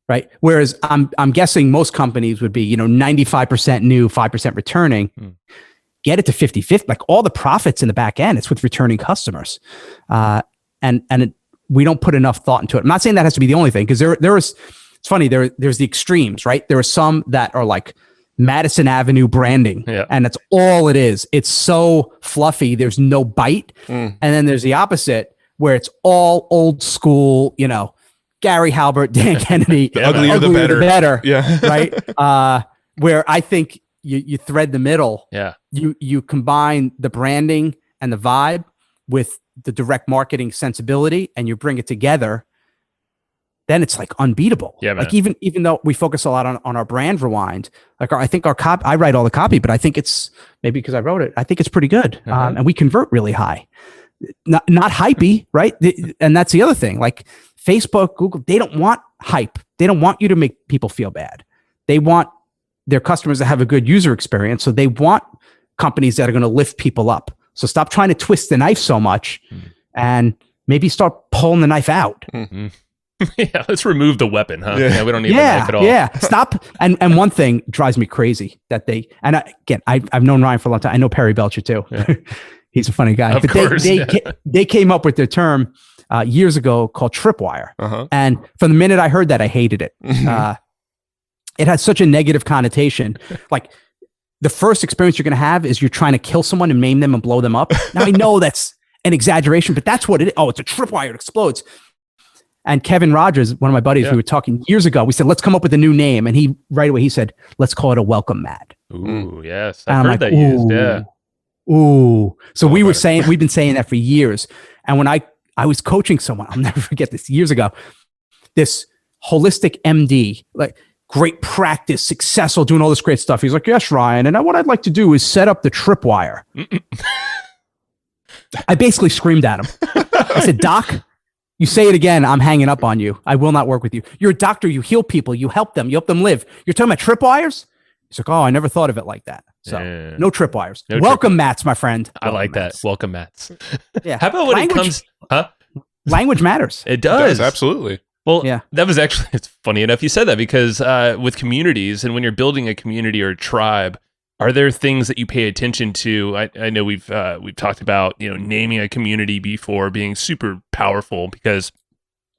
right? Whereas I'm guessing most companies would be, 95% new, 5% returning. Get it to 50-50, like all the profits in the back end, it's with returning customers. We don't put enough thought into it. I'm not saying that has to be the only thing, because it's funny, there's the extremes, right? There are some that are like Madison Avenue branding, and that's all it is. It's so fluffy, there's no bite. And then there's the opposite, where it's all old school, Gary Halbert, Dan Kennedy, the uglier the better. Yeah. Right? Where I think you thread the middle. Yeah. You combine the branding and the vibe with the direct marketing sensibility, and you bring it together. Then it's like unbeatable. Yeah, man. Like even though we focus a lot on our brand rewind, like I think our copy, I write all the copy, but I think it's maybe because I wrote it, I think it's pretty good. And we convert really high, not hypey, right? And that's the other thing. Like Facebook, Google, they don't want hype. They don't want you to make people feel bad. They want their customers to have a good user experience. So they want companies that are going to lift people up. So stop trying to twist the knife so much and maybe start pulling the knife out. Yeah, let's remove the weapon, huh? Yeah, we don't need the knife at all. Yeah, stop. And one thing drives me crazy that I've known Ryan for a long time. I know Perry Belcher too. Yeah. He's a funny guy. Of course, they came up with their term years ago called tripwire. And from the minute I heard that, I hated it. It has such a negative connotation. Like the first experience you're going to have is you're trying to kill someone and maim them and blow them up. Now I know that's an exaggeration, but that's what it is. Oh, it's a tripwire. It explodes. And Kevin Rogers, one of my buddies, we were talking years ago. We said, let's come up with a new name. And he said, let's call it a welcome mat. Ooh, yes. I've heard that used. Yeah. Ooh. So we've been saying that for years. And when I was coaching someone, I'll never forget this, years ago, this holistic MD, like great practice, successful, doing all this great stuff. He's like, yes, Ryan. And what I'd like to do is set up the tripwire. I basically screamed at him. I said, Doc, you say it again, I'm hanging up on you. I will not work with you. You're a doctor. You heal people. You help them live. You're talking about tripwires? He's like, oh, I never thought of it like that. So no tripwires. No welcome mats, my friend. I like that. Welcome mats. Yeah. How about when it comes, language matters. It does. Absolutely. Well, that was actually, it's funny enough you said that, because with communities, and when you're building a community or a tribe, are there things that you pay attention to? I know we've talked about, naming a community before being super powerful because,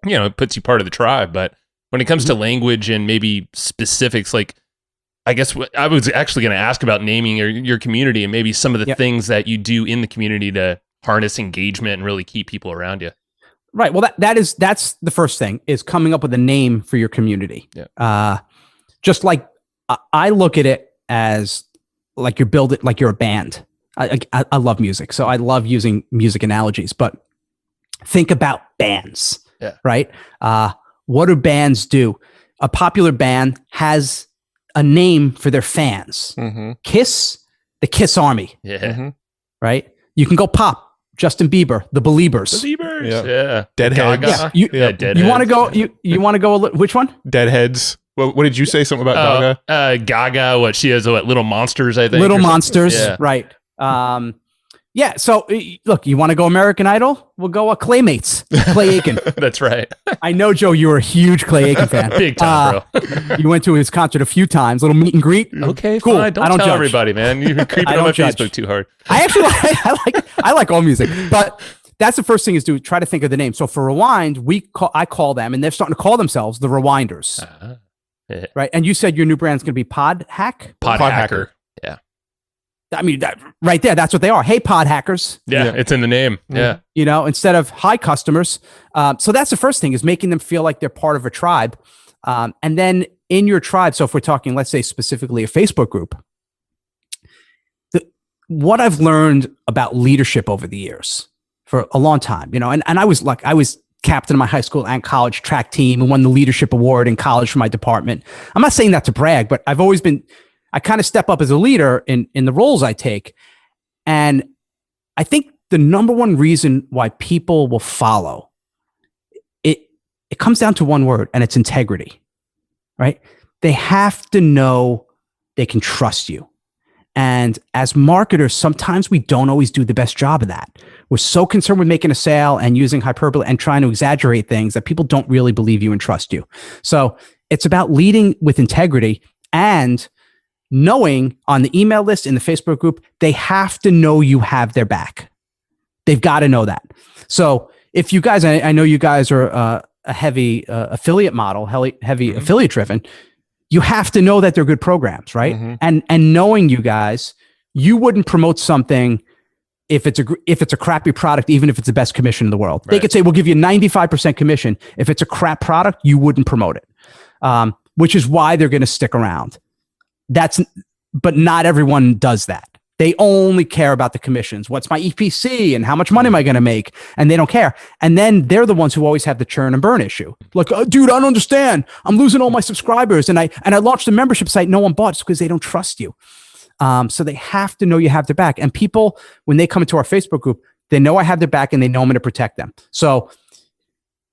it puts you part of the tribe. But when it comes to language and maybe specifics, like, I guess I was actually going to ask about naming your community and maybe some of the things that you do in the community to harness engagement and really keep people around you. Right. Well, that's the first thing, is coming up with a name for your community. Yeah. Just like I look at it as like you're a band. I love music, so I love using music analogies. But think about bands. Yeah. Right. What do bands do? A popular band has a name for their fans. Kiss, the Kiss Army. Yeah. Right? You can go pop. Justin Bieber, the Beliebers. Yeah. Deadheads. Yeah. Deadheads. You want to go? You want to go? Which one? Deadheads. What did you say? Something about Gaga? Gaga. What she has? What Little Monsters? I think. Little Monsters. Yeah. Right. Yeah. So look, you want to go American Idol? We'll go Claymates. Clay Aiken. That's right. I know, Joe, you were a huge Clay Aiken fan. Big time, bro. You went to his concert a few times. Little meet and greet. Okay, cool. fine. Don't I don't tell judge. everybody, man. You're creeping on my Facebook too hard. I actually I like all music, but that's the first thing is to try to think of the name. So for Rewind, I call them, and they're starting to call themselves the Rewinders. Yeah. Right. And you said your new brand's going to be Pod Hack? Pod Hacker. Yeah. I mean, right there, that's what they are. Hey, Pod Hackers. Yeah, it's in the name. Yeah. You know, instead of hi customers. So that's the first thing is making them feel like they're part of a tribe. And then in your tribe, so if we're talking, let's say specifically a Facebook group, what I've learned about leadership over the years for a long time, you know, and I was captain of my high school and college track team and won the leadership award in college for my department. I'm not saying that to brag, but I've always been, I kind of step up as a leader in the roles I take. And I think the number one reason why people will follow it comes down to one word, and it's integrity, right? They have to know they can trust you. And as marketers, sometimes we don't always do the best job of that. We're so concerned with making a sale and using hyperbole and trying to exaggerate things that people don't really believe you and trust you. So it's about leading with integrity and knowing on the email list, in the Facebook group, they have to know you have their back. They've got to know that. So if you guys, I know you guys are a heavy affiliate model, heavy affiliate driven. You have to know that they're good programs, right? And knowing you guys, you wouldn't promote something if it's a crappy product, even if it's the best commission in the world. Right. They could say, we'll give you 95% commission. If it's a crap product, you wouldn't promote it, which is why they're going to stick around. But not everyone does that. They only care about the commissions. What's my EPC and how much money am I going to make? And they don't care. And then they're the ones who always have the churn and burn issue. Like, oh, dude, I don't understand. I'm losing all my subscribers. And I launched a membership site. No one bought it because they don't trust you. So they have to know you have their back. And people, when they come into our Facebook group, they know I have their back and they know I'm going to protect them. So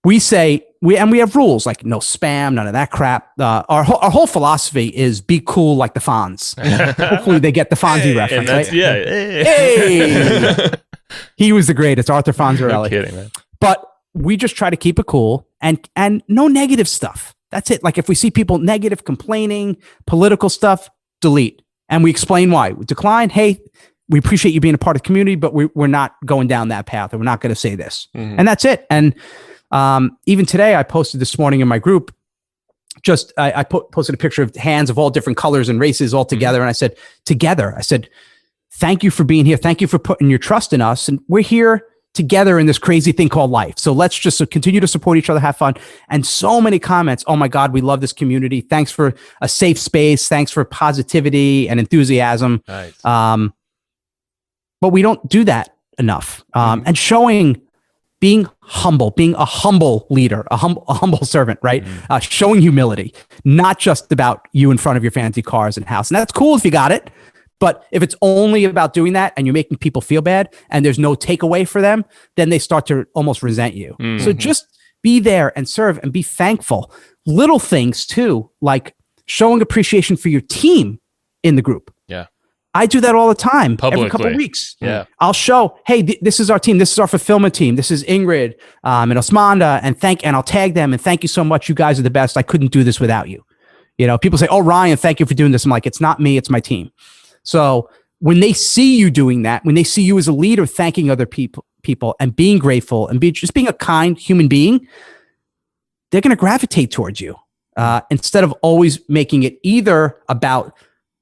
we say, we have rules like no spam, none of that crap. Our whole philosophy is be cool like the Fonz. Hopefully they get the Fonzie reference. Right? Yeah. Hey. He was the greatest, Arthur Fonzarelli. No kidding, man. But we just try to keep it cool and no negative stuff. That's it. Like if we see people negative, complaining, political stuff, delete. And we explain why. We decline. Hey, we appreciate you being a part of the community, but we're not going down that path, or we're not going to say this. And that's it. And even today, I posted this morning in my group, I posted a picture of hands of all different colors and races all together. And I said, thank you for being here. Thank you for putting your trust in us. And we're here together in this crazy thing called life. So let's just continue to support each other, have fun. And so many comments. Oh my God, we love this community. Thanks for a safe space. Thanks for positivity and enthusiasm. Nice. But we don't do that enough. And being humble, being a humble leader, a humble servant, right? Showing humility, not just about you in front of your fancy cars and house. And that's cool if you got it. But if it's only about doing that and you're making people feel bad and there's no takeaway for them, then they start to almost resent you. So just be there and serve and be thankful. Little things too, like showing appreciation for your team in the group. Yeah. I do that all the time, publicly. every couple of weeks. Yeah. I'll show, hey, this is our team. This is our fulfillment team. This is Ingrid and Osmanda, and I'll tag them and thank you so much. You guys are the best. I couldn't do this without you. You know, people say, oh, Ryan, thank you for doing this. I'm like, it's not me, it's my team. So when they see you doing that, when they see you as a leader, thanking other people and being grateful and just being a kind human being, they're going to gravitate towards you instead of always making it either about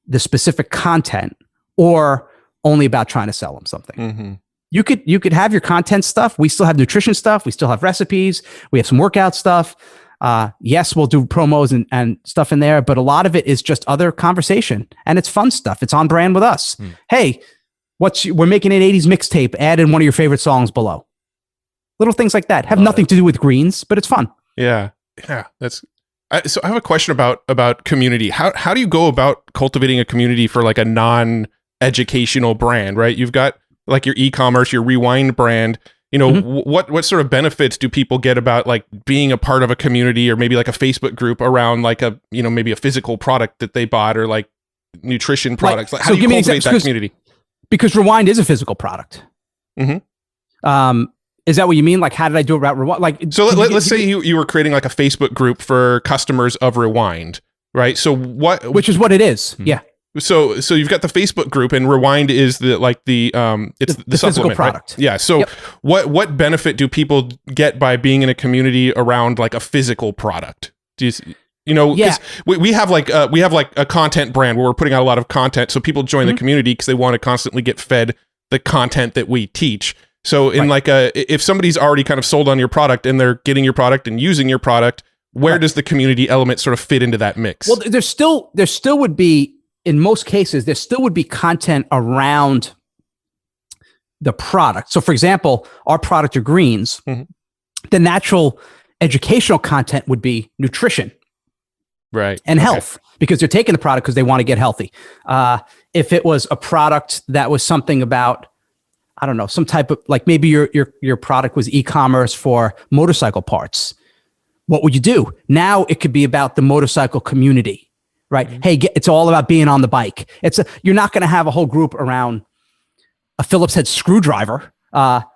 the specific content or only about trying to sell them something. You could have your content stuff. We still have nutrition stuff. We still have recipes. We have some workout stuff. Yes, we'll do promos and stuff in there, but a lot of it is just other conversation and it's fun stuff. It's on brand with us. Hey, we're making an 80s mixtape. Add in one of your favorite songs below. Little things like that have nothing to do with greens, but it's fun. Yeah. So I have a question about community. How do you go about cultivating a community for like a non-educational brand, right? You've got like your e-commerce, your Rewind brand. You know, what sort of benefits do people get about like being a part of a community, or maybe like a Facebook group around like a, you know, maybe a physical product that they bought, or like nutrition products? Like, how do you cultivate that community? Because Rewind is a physical product. Is that what you mean? Like, how did I do it about Rewind? Like, so let's say you were creating like a Facebook group for customers of Rewind, right? So which is what it is. Yeah. So you've got the Facebook group, and Rewind is the the physical product. Right? Yeah. So what benefit do people get by being in a community around like a physical product? Do you know? Yeah. We have like a content brand where we're putting out a lot of content, so people join the community because they want to constantly get fed the content that we teach. So in like if somebody's already kind of sold on your product and they're getting your product and using your product, where does the community element sort of fit into that mix? Well, there still would be, in most cases, there still would be content around the product. So for example, our product are greens. The natural educational content would be nutrition. Right. And health, because they're taking the product because they want to get healthy. If it was a product that was something about, I don't know, some type of, like maybe your product was e-commerce for motorcycle parts, what would you do? Now it could be about the motorcycle community. Right. Hey, it's all about being on the bike. You're not going to have a whole group around a Phillips head screwdriver, but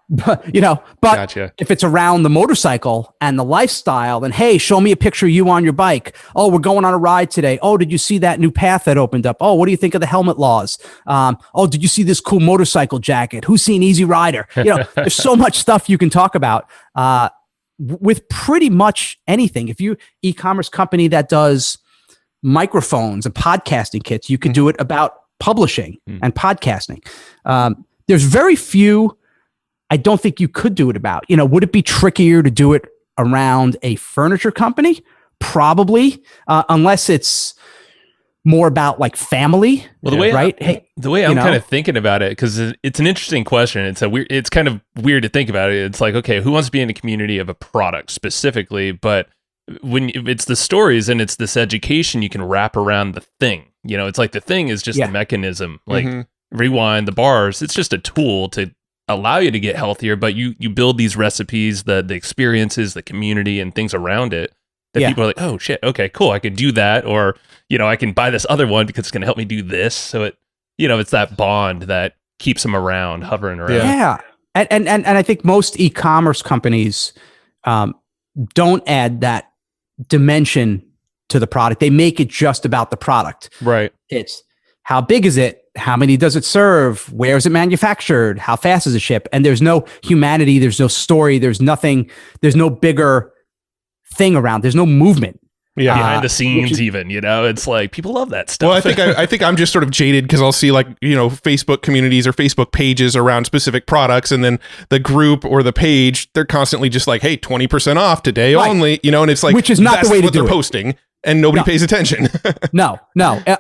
Gotcha. If it's around the motorcycle and the lifestyle, then, hey, show me a picture of you on your bike. Oh, we're going on a ride today. Oh, did you see that new path that opened up? Oh, what do you think of the helmet laws? Oh, did you see this cool motorcycle jacket? Who's seen Easy Rider? You know, there's so much stuff you can talk about with pretty much anything. If you e-commerce company that does microphones and podcasting kits, you could do it about publishing and podcasting. There's very few I don't think you could do it about. You know, would it be trickier to do it around a furniture company? Probably, unless it's more about like family. Well, the way the way I'm kind of thinking about it, because it's an interesting question. It's kind of weird to think about it. It's like, okay, who wants to be in a community of a product specifically? But when it's the stories and it's this education, you can wrap around the thing. You know, it's like the thing is just the mechanism. Like Rewind, the bars, it's just a tool to allow you to get healthier, but you build these recipes, the experiences, the community, and things around it that people are like, oh shit, okay, cool, I could do that, or I can buy this other one because it's going to help me do this. So it, it's that bond that keeps them around, hovering around. Yeah, and I think most e-commerce companies don't add that dimension to the product. They make it just about the product. Right. It's how big is it? How many does it serve? Where is it manufactured? How fast does it ship? And there's no humanity. There's no story. There's nothing. There's no bigger thing around. There's no movement. Yeah, behind the scenes, even, it's like people love that stuff. Well, I think I'm just sort of jaded because I'll see like Facebook communities or Facebook pages around specific products, and then the group or the page, they're constantly just like, hey, 20% off today only, and it's like, which is not the way to do it. They're posting, and nobody pays attention. No.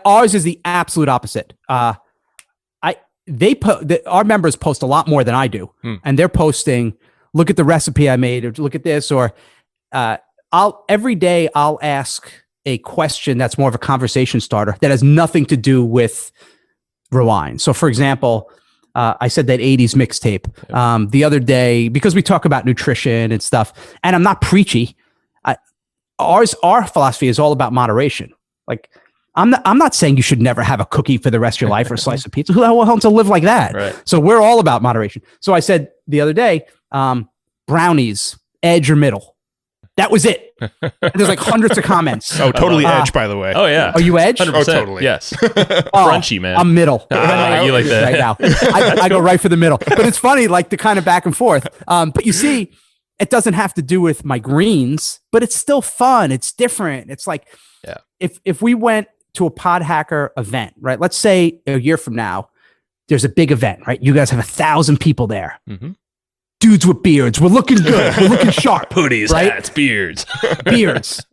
Ours is the absolute opposite. Our members post a lot more than I do, and they're posting, look at the recipe I made, or look at this, or every day I'll ask a question that's more of a conversation starter that has nothing to do with Rewind. So for example, I said that 80s mixtape the other day, because we talk about nutrition and stuff, and I'm not preachy. Our philosophy is all about moderation. Like, I'm not saying you should never have a cookie for the rest of your life or a slice of pizza. Who the hell wants to live like that? Right. So we're all about moderation. So I said the other day, brownies, edge or middle. That was it. There's like hundreds of comments. Oh, totally edge, by the way. Oh, yeah. Are you edge? 100%. Oh, totally. Yes. Crunchy, man. I'm middle. You like that. Right now. I go right for the middle. But it's funny, like the kind of back and forth. But you see, it doesn't have to do with my greens, but it's still fun. It's different. It's like, if we went to a pod hacker event, right? Let's say a year from now, there's a big event, right? You guys have 1,000 people there. Mm-hmm. Dudes with beards. We're looking good. We're looking sharp. Hoodies, right? Hats, beards. Beards.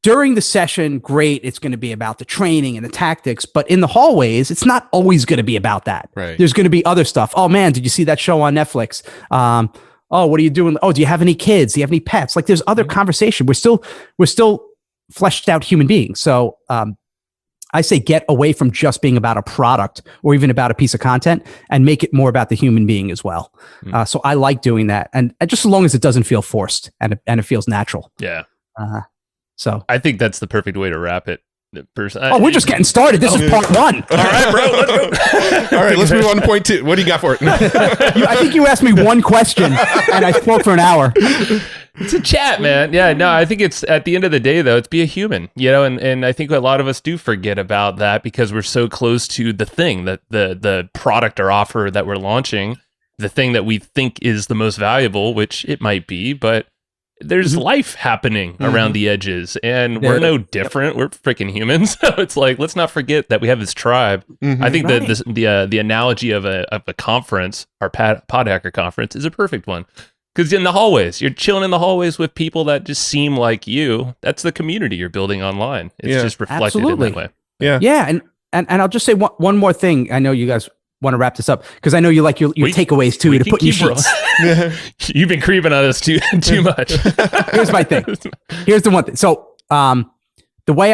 During the session, great. It's going to be about the training and the tactics, but in the hallways, it's not always going to be about that. Right. There's going to be other stuff. Oh man, did you see that show on Netflix? oh, what are you doing? Oh, do you have any kids? Do you have any pets? Like there's other conversation. We're still fleshed out human beings. So I say get away from just being about a product or even about a piece of content and make it more about the human being as well. So I like doing that. And just as long as it doesn't feel forced and it feels natural. Yeah. So I think that's the perfect way to wrap it. We're just getting started. This is part 1. All right, bro. Let's go. All right, let's move on to point 2. What do you got for it? I think you asked me one question and I spoke for an hour. It's a chat, man. Yeah, no, I think it's at the end of the day, though, it's be a human, and I think a lot of us do forget about that because we're so close to the thing that the product or offer that we're launching, the thing that we think is the most valuable, which it might be, but there's life happening around the edges, and we're no different. We're freaking humans. So it's like, let's not forget that we have this tribe. I think that the analogy of a conference, our pod hacker conference, is a perfect one. Because in the hallways, you're chilling in the hallways with people that just seem like you. That's the community you're building online. It's just reflected in that way. Yeah. And I'll just say one more thing. I know you guys want to wrap this up because I know you like your takeaways too to put in your sheets. You've been creeping on us too much. Here's my thing. Here's the one thing. So the way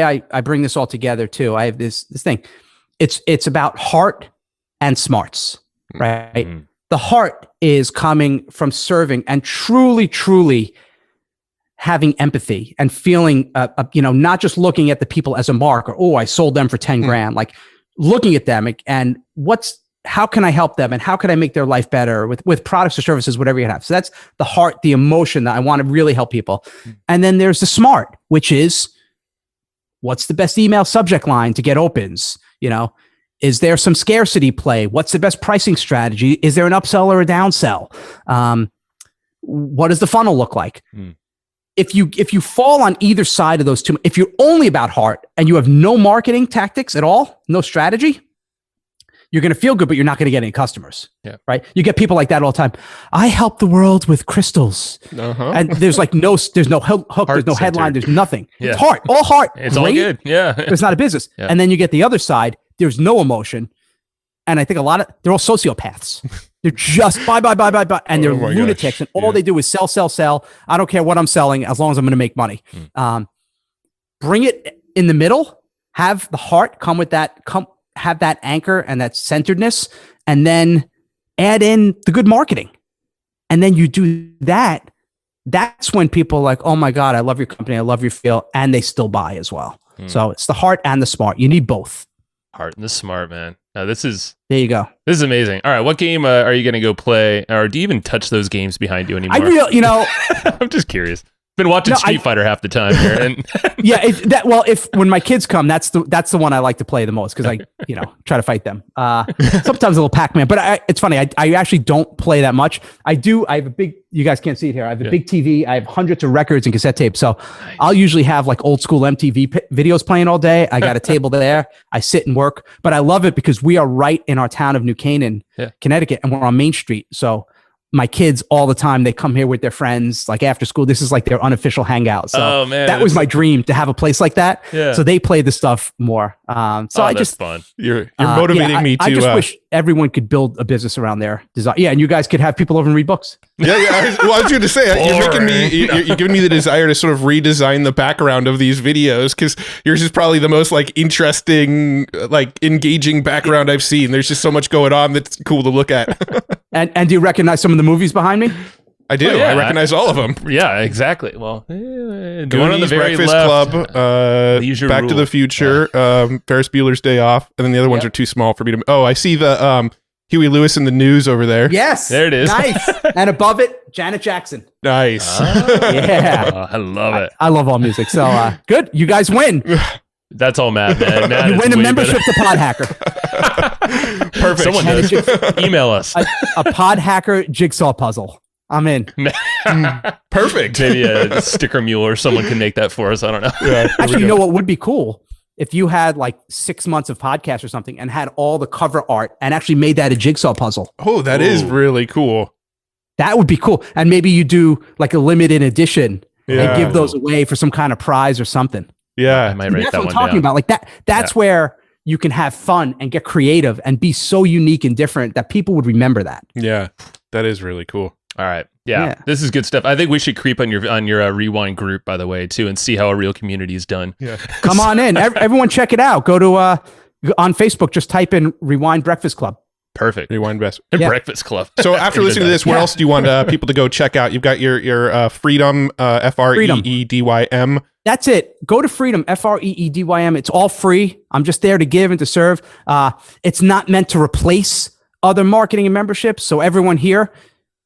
I bring this all together too, I have this thing. It's about heart and smarts, right? Mm-hmm. The heart is coming from serving and truly having empathy and feeling, not just looking at the people as a mark or, oh, I sold them for 10 grand, like looking at them and how can I help them and how can I make their life better with products or services, whatever you have. So that's the heart, the emotion that I want to really help people. And then there's the smart, which is what's the best email subject line to get opens, Is there some scarcity play? What's the best pricing strategy? Is there an upsell or a downsell? What does the funnel look like? If you fall on either side of those two, if you're only about heart and you have no marketing tactics at all, no strategy, you're going to feel good, but you're not going to get any customers. Yeah. Right? You get people like that all the time. I help the world with crystals. And there's like there's no hook, there's no headline, there's nothing. Yeah. It's heart, all heart. It's great, all good. Yeah. It's not a business. Yeah. And then you get the other side. There's no emotion. And I think they're all sociopaths. They're just buy. And they're lunatics. Gosh. And all they do is sell. I don't care what I'm selling as long as I'm going to make money. Bring it in the middle, have the heart come with that, have that anchor and that centeredness, and then add in the good marketing. And then you do that. That's when people are like, oh my God, I love your company. I love your feel. And they still buy as well. So it's the heart and the smart. You need both. Heart and the smart, man. There you go. This is amazing. All right, what game are you going to go play, or do you even touch those games behind you anymore? I'm just curious. Been watching Street Fighter half the time here, and if when my kids come, that's the one I like to play the most because I try to fight them. Sometimes a little Pac-Man, but it's funny. I actually don't play that much. I have a big. You guys can't see it here. I have a big TV. I have hundreds of records and cassette tapes. So I'll usually have like old school MTV videos playing all day. I got a table there. I sit and work, but I love it because we are right in our town of New Canaan, Connecticut, and we're on Main Street. So my kids all the time, they come here with their friends, like after school. This is like their unofficial hangout. So that was my dream to have a place like that. Yeah. So they play the stuff more. That's fun. You're motivating me to. I just wish everyone could build a business around their design. Yeah, and you guys could have people over and read books. Yeah. I was going to say, you're giving me the desire to sort of redesign the background of these videos because yours is probably the most like interesting, like engaging background I've seen. There's just so much going on that's cool to look at. And do you recognize some of the movies behind me? I do. I recognize all of them. Yeah, exactly. Well, the one on the very Breakfast left, Club, Back to the Future, Ferris Bueller's Day Off, and then the other ones are too small for me to. Oh, I see the Huey Lewis in the News over there. Yes, there it is. Nice. And above it, Janet Jackson. Nice. Yeah, I love it. I love all music. So good. You guys win. That's all Matt, man. You win a membership to Pod Hacker. Perfect. Someone does. Email us. A Pod Hacker jigsaw puzzle. I'm in. Perfect. Maybe a sticker mule or someone can make that for us. I don't know. Yeah, actually, you know what would be cool? If you had like 6 months of podcast or something and had all the cover art and actually made that a jigsaw puzzle. Oh, that is really cool. That would be cool. And maybe you do like a limited edition and give those away for some kind of prize or something. Yeah. I might write that's that what one I'm talking about. Like that's where you can have fun and get creative and be so unique and different that people would remember that. Yeah, that is really cool. All right. Yeah, this is good stuff. I think we should creep on your rewind group, by the way, too, and see how a real community is done. Yeah. Come on in. Everyone check it out. Go to on Facebook, just type in Rewind Breakfast Club. Perfect. Rewind Best. Breakfast Club. So after listening to this, where else do you want people to go check out? You've got your Freedym, Freedym. That's it. Go to Freedym, Freedym. It's all free. I'm just there to give and to serve. It's not meant to replace other marketing and memberships. So everyone here,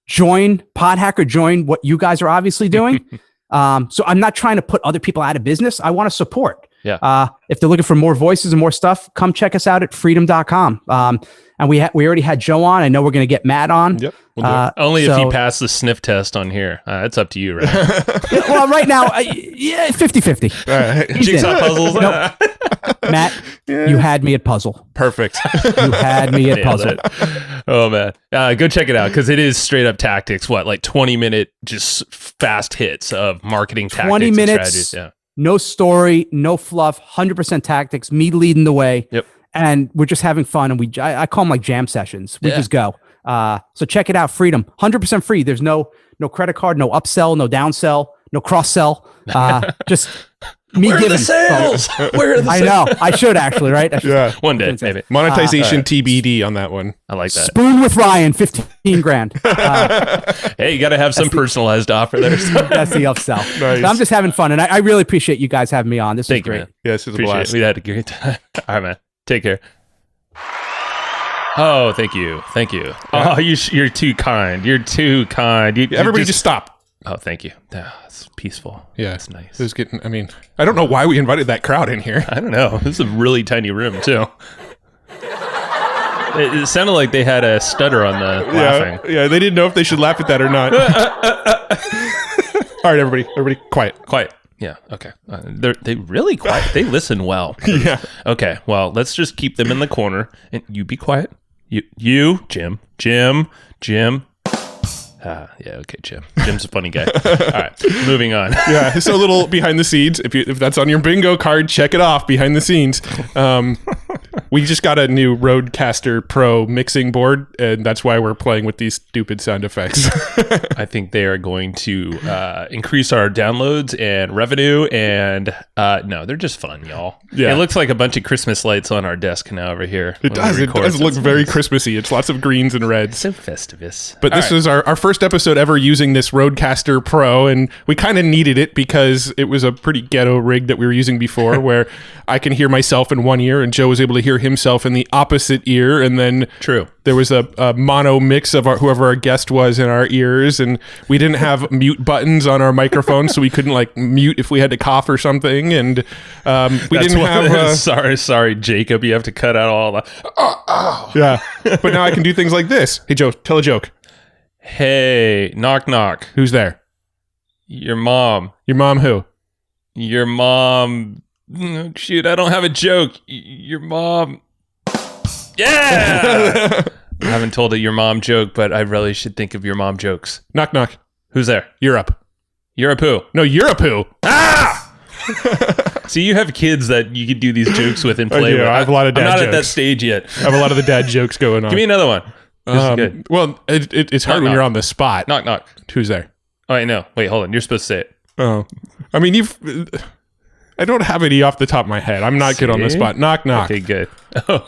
join PodHacker, join what you guys are obviously doing. So I'm not trying to put other people out of business. I want to support. Yeah. If they're looking for more voices and more stuff, come check us out at freedym.com. And we already had Joe on. I know we're going to get Matt on. Yep. We'll Only if you pass the sniff test on here. It's up to you, right? Well, right now, 50-50. All right. Jigsaw puzzles. Matt, you had me at puzzle. Perfect. You had me at Nailed puzzle. it. Oh, man. Go check it out because it is straight up tactics. What, like 20-minute just fast hits of marketing tactics 20 and minutes, strategies. Yeah. no story, no fluff, 100% tactics, me leading the way. Yep. And we're just having fun. And I call them like jam sessions. We just go. So check it out. Freedym, 100% free. There's no credit card, no upsell, no downsell, no cross sell. Just me Where are giving the sales? Where are the I sales? know. I should actually, right? I should. Yeah. One day, maybe. Monetization TBD on that one. I like that. Spoon with Ryan, 15 grand. Hey, you got to have some personalized offer there. That's the upsell. Nice. So I'm just having fun. And I really appreciate you guys having me on. This is Thank you, great. man. Yeah, this is a Appreciate blast. it. We had a great time. All right, man. Take care. Oh, thank you. Thank you. Oh, you're too kind. You're too kind. Everybody just stop. Oh, thank you. It's peaceful. Yeah. It's nice. It was getting, I mean, I don't know why we invited that crowd in here. I don't know. This is a really tiny room, too. It sounded like they had a stutter on the laughing. Yeah, they didn't know if they should laugh at that or not. All right, everybody, quiet. Quiet. Yeah. Okay. They really quiet. They listen well. Yeah. Okay. Well, let's just keep them in the corner, and you be quiet. You, Jim. Yeah. Okay, Jim. Jim's a funny guy. All right. Moving on. Yeah. So a little behind the scenes. If that's on your bingo card, check it off. Behind the scenes. We just got a new Rodecaster Pro mixing board, and that's why we're playing with these stupid sound effects. I think they are going to increase our downloads and revenue, and no, they're just fun, y'all. Yeah. It looks like a bunch of Christmas lights on our desk now over here. It does. It does look very Christmassy. It's lots of greens and reds. So festivus. But this is our first episode ever using this Rodecaster Pro, and we kind of needed it because it was a pretty ghetto rig that we were using before where I can hear myself in one ear and Joe was able to hear himself in the opposite ear, and then True. there was a mono mix of whoever our guest was in our ears, and we didn't have mute buttons on our microphone, so we couldn't like mute if we had to cough or something, and we didn't have sorry Jacob, you have to cut out all that. yeah, but now I can do things like this. Hey Joe, tell a joke. Hey, knock knock. Who's there? Your mom. Your mom who? Your mom. Shoot, I don't have a joke. Your mom. Yeah. I haven't told a your mom joke, but I really should think of your mom jokes. Knock knock. Who's there? Europe. Europe who? No, Europe who? Ah! See, you have kids that you could do these jokes with and play do. with. I have a lot of dad I'm not at that jokes. stage yet. I have a lot of the dad jokes going on. Give me another one. This is good. Well, it's hard Knock, when you're knock. on the spot. Knock knock. Who's there? Oh, I know. Wait, hold on. You're supposed to say it. Oh, I mean, I don't have any off the top of my head. I'm not good on the See? spot. Knock knock. Okay, good. Oh,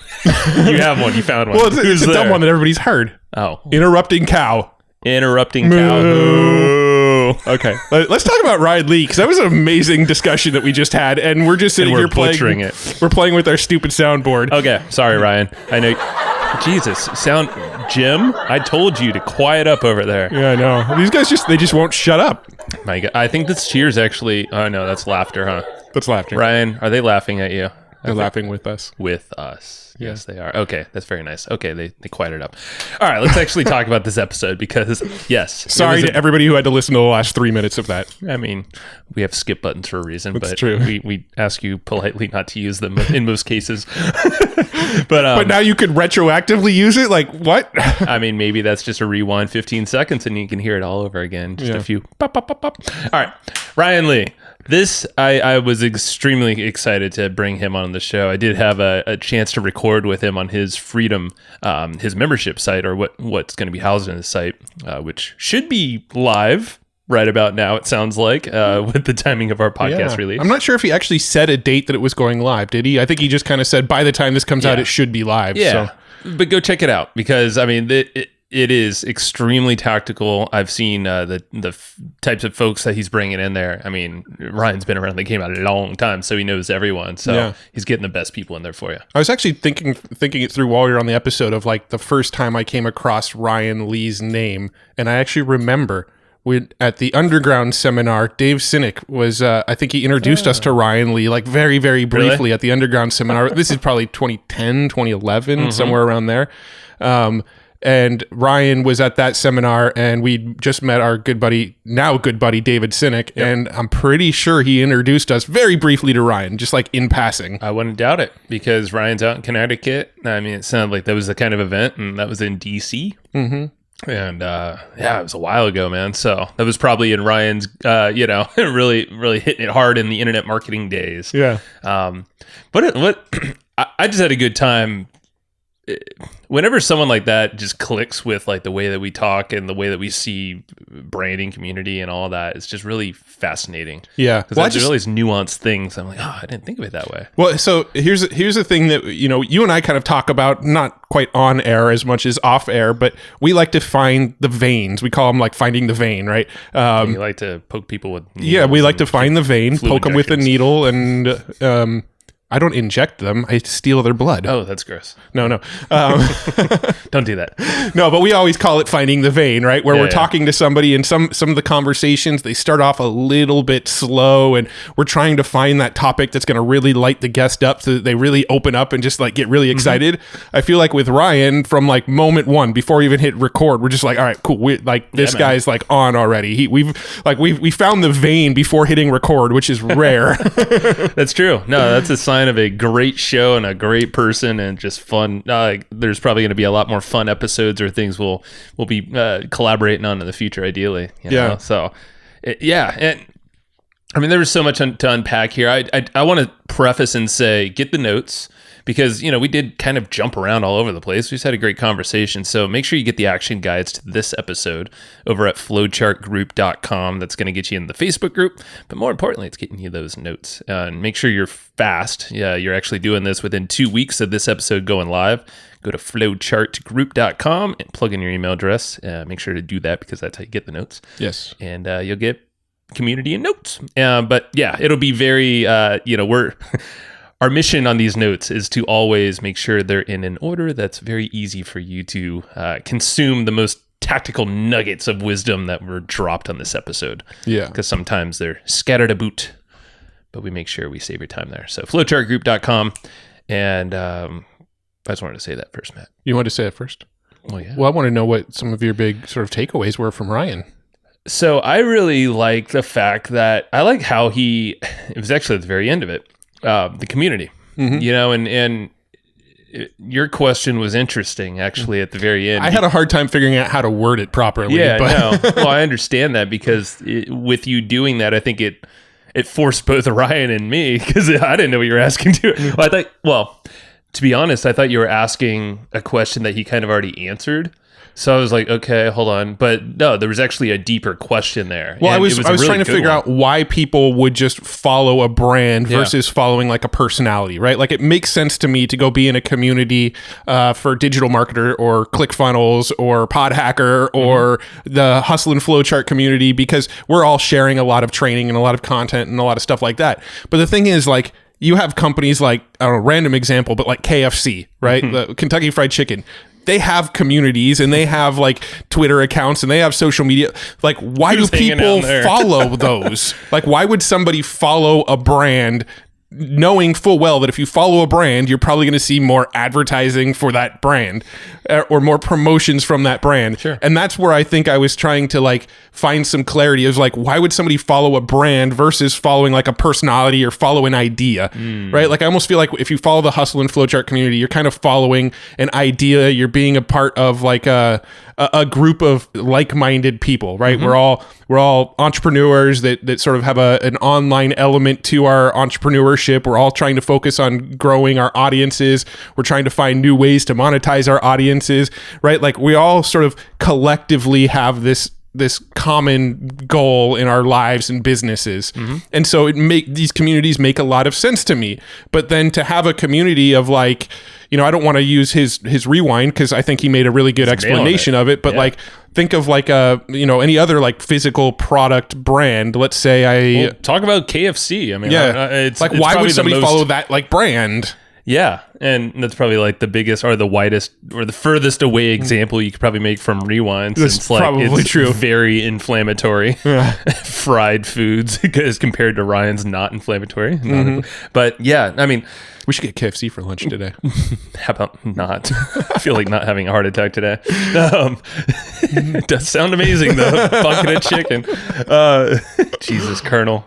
you have one. You found one. Well, it's Who's a dumb there? one that everybody's heard. Oh, Interrupting cow. interrupting cow. Who? Okay, let's talk about Ryan Lee, because that was an amazing discussion that we just had, and we're just sitting And we're here playing. butchering it. We're playing with our stupid soundboard. Okay, sorry, Ryan. I know. Jesus, Jim. I told you to quiet up over there. Yeah, I know. These guys just won't shut up. My God, I think this cheers actually. Oh no, that's laughter, huh? That's laughter. Ryan, are they laughing at you? They're laughing with us. With us. Yes, they are. Okay, that's very nice. Okay, they quieted up. All right, let's actually talk about this episode because, yes. Sorry to everybody who had to listen to the last 3 minutes of that. I mean, we have skip buttons for a reason, That's but true. We ask you politely not to use them in most cases. but But now you could retroactively use it? Like, what? I mean, maybe that's just a rewind 15 seconds and you can hear it all over again. Just Yeah. a few pop, pop, pop, pop. All right, Ryan Lee. This, I was extremely excited to bring him on the show. I did have a chance to record with him on his Freedym, his membership site, or what's going to be housed in his site, which should be live right about now, it sounds like, with the timing of our podcast release. I'm not sure if he actually said a date that it was going live, did he? I think he just kind of said, by the time this comes out, it should be live. Yeah, but go check it out, because, I mean, it is extremely tactical. I've seen the types of folks that he's bringing in there. I mean, Ryan's been around the game a long time, so he knows everyone. So he's getting the best people in there for you. I was actually thinking it through while we were on the episode of like the first time I came across Ryan Lee's name, and I actually remember at the underground seminar, Dave Sinek was, I think he introduced us to Ryan Lee, like very, very briefly at the underground seminar. This is probably 2010, 2011, somewhere around there. And Ryan was at that seminar, and we just met our good buddy David Sinek, and I'm pretty sure he introduced us very briefly to Ryan, just like in passing. I wouldn't doubt it, because Ryan's out in Connecticut. I mean, it sounded like that was the kind of event, and that was in DC. And it was a while ago, man. So that was probably in Ryan's, really, really hitting it hard in the internet marketing days. Yeah. But I just had a good time. Whenever someone like that just clicks with like the way that we talk and the way that we see branding, community, and all that, it's just really fascinating. Yeah, because there's all these nuanced things. I'm like, I didn't think of it that way. Well, so here's the thing that you and I kind of talk about, not quite on air as much as off air, but we like to find the veins. We call them like finding the vein, right? You like to poke people with needles. Yeah, we like to find the vein, poke them with a needle, and I don't inject them. I steal their blood. Oh, that's gross. No. Don't do that. No, but we always call it finding the vein, right? Where we're talking to somebody, and some of the conversations, they start off a little bit slow, and we're trying to find that topic that's going to really light the guest up so that they really open up and just like get really excited. I feel like with Ryan, from like moment one, before we even hit record, we're just like, all right, cool. This guy's like on already. We found the vein before hitting record, which is rare. That's true. No, that's a sign of a great show and a great person and just fun. There's probably going to be a lot more fun episodes or things we'll be collaborating on in the future, ideally. You know? So, and I mean, there was so much to unpack here. I want to preface and say, get the notes, because, we did kind of jump around all over the place. We just had a great conversation. So make sure you get the action guides to this episode over at flowchartgroup.com. That's going to get you in the Facebook group. But more importantly, it's getting you those notes. And make sure you're fast. Yeah, you're actually doing this within 2 weeks of this episode going live. Go to flowchartgroup.com and plug in your email address. Make sure to do that, because that's how you get the notes. Yes. And you'll get community and notes. But yeah, it'll be very, our mission on these notes is to always make sure they're in an order that's very easy for you to consume the most tactical nuggets of wisdom that were dropped on this episode. Yeah. Because sometimes they're scattered about, but we make sure we save your time there. So flowchartgroup.com. And I just wanted to say that first, Matt. You want to say it first? Well, yeah. Well, I want to know what some of your big sort of takeaways were from Ryan. So I really like the fact that I like how it was actually at the very end of it, the community, and your question was interesting actually at the very end. I had a hard time figuring out how to word it properly. Yeah, no. Well, I understand that, because with you doing that, I think it forced both Ryan and me, because I didn't know what you were asking to. To be honest, I thought you were asking a question that he kind of already answered. So I was like, okay, hold on. But no, there was actually a deeper question there. Well, I was trying to figure out why people would just follow a brand versus following like a personality, right? Like, it makes sense to me to go be in a community for digital marketer or ClickFunnels or PodHacker or the Hustle and Flowchart community, because we're all sharing a lot of training and a lot of content and a lot of stuff like that. But the thing is, like, you have companies like, I don't know, random example, but like KFC, right? The Kentucky Fried Chicken. They have communities and they have like Twitter accounts and they have social media. Like, why do people follow those? Like, why would somebody follow a brand knowing full well that if you follow a brand, you're probably going to see more advertising for that brand or more promotions from that brand. Sure. And that's where I think I was trying to like find some clarity. It was like, why would somebody follow a brand versus following like a personality or follow an idea, right? Like I almost feel like if you follow the hustle and flowchart community, you're kind of following an idea. You're being a part of like a group of like-minded people, right? We're all entrepreneurs that sort of have an online element to our entrepreneurship. We're all trying to focus on growing our audiences. We're trying to find new ways to monetize our audiences, right? Like we all sort of collectively have this common goal in our lives and businesses. And so these communities make a lot of sense to me. But then to have a community of like, you know, I don't want to use his rewind because I think he made a really good explanation of it. But like, think of like any other like physical product brand. Let's say talk about KFC. I mean, it's like, why would somebody follow that like brand? Yeah, and that's probably like the biggest or the widest or the furthest away example you could probably make from rewind. That's probably true. Very inflammatory, fried foods as compared to Ryan's not inflammatory. But yeah, I mean, we should get KFC for lunch today. How about not? I feel like not having a heart attack today. It does sound amazing though. Bucket of chicken. Jesus, Colonel.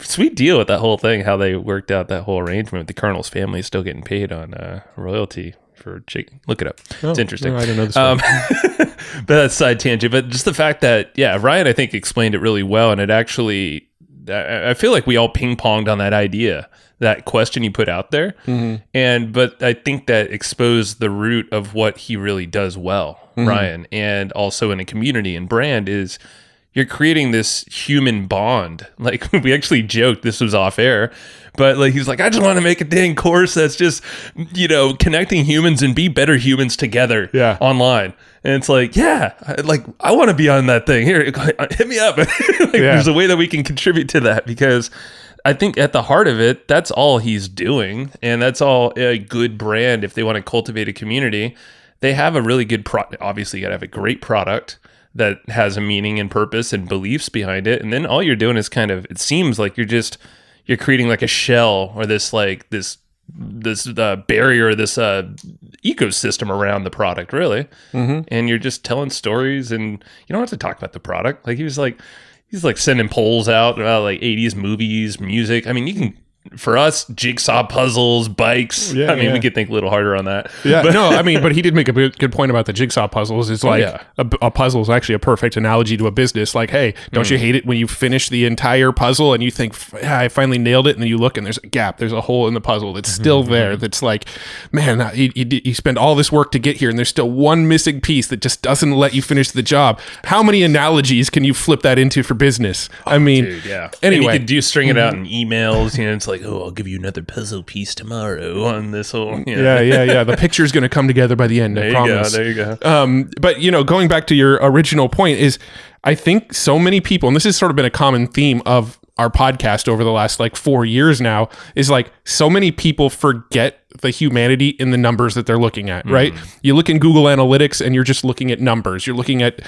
Sweet deal with that whole thing, how they worked out that whole arrangement. The Colonel's family is still getting paid on royalty for chicken. Look it up. It's interesting. No, I don't know this. But that's side tangent. But just the fact that, Ryan, I think, explained it really well. And it actually, I feel like we all ping-ponged on that idea, that question you put out there. But I think that exposed the root of what he really does well, Ryan. And also in a community and brand is, you're creating this human bond. Like we actually joked, this was off air, but like he's like, I just want to make a dang course that's just, connecting humans and be better humans together online. And it's like, I want to be on that thing. Here, hit me up. There's a way that we can contribute to that because I think at the heart of it, that's all he's doing. And that's all a good brand. If they want to cultivate a community, they have a really good product. Obviously, you got to have a great product that has a meaning and purpose and beliefs behind it. And then all you're doing is kind of, it seems like you're creating like a shell or this barrier, this ecosystem around the product really. And you're just telling stories and you don't have to talk about the product. Like he's like sending polls out about like 80s movies, music. I mean, you can, for us, jigsaw puzzles, bikes. We could think a little harder on that. But he did make a good point about the jigsaw puzzles. It's like a puzzle is actually a perfect analogy to a business. Like, hey, don't you hate it when you finish the entire puzzle and you think, I finally nailed it, and then you look and there's a gap, there's a hole in the puzzle that's still there. That's like, man, you spend all this work to get here, and there's still one missing piece that just doesn't let you finish the job. How many analogies can you flip that into for business? Anyway, and you could string it out in emails. It's like, I'll give you another puzzle piece tomorrow on this whole. The picture's going to come together by the end. I promise. There you go. But going back to your original point is, I think so many people, and this has sort of been a common theme of our podcast over the last like 4 years now, is like so many people forget the humanity in the numbers that they're looking at, right? You look in Google Analytics and you're just looking at numbers. You're looking at,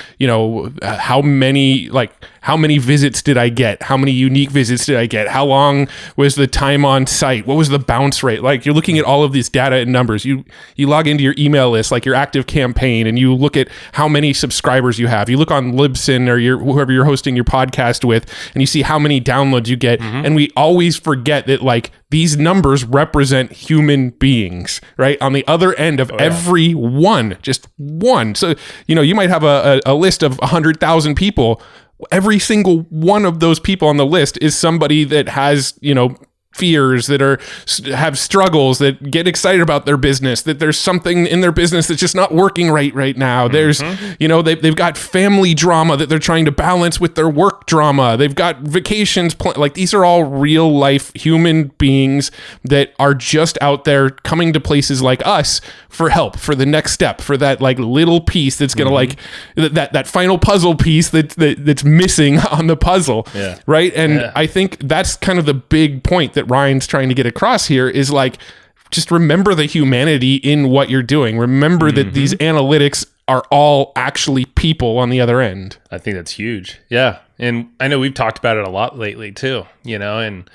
how many visits did I get? How many unique visits did I get? How long was the time on site? What was the bounce rate? Like you're looking at all of these data and numbers. You log into your email list, like your active campaign, and you look at how many subscribers you have. You look on Libsyn or whoever you're hosting your podcast with, and you see how many downloads you get. And we always forget that like these numbers represent human beings, right? On the other end of every one, just one. So, you might have a list of 100,000 people. Every single one of those people on the list is somebody that has, fears, that have struggles, that get excited about their business, that there's something in their business that's just not working right now. There's, they've got family drama that they're trying to balance with their work drama. They've got vacations. Like these are all real life human beings that are just out there coming to places like us for help, for the next step, for that like little piece that's going to like that final puzzle piece that's missing on the puzzle. Right. And I think that's kind of the big point that Ryan's trying to get across here is like, just remember the humanity in what you're doing. Remember that these analytics are all actually people on the other end. I think that's huge. Yeah. And I know we've talked about it a lot lately too, and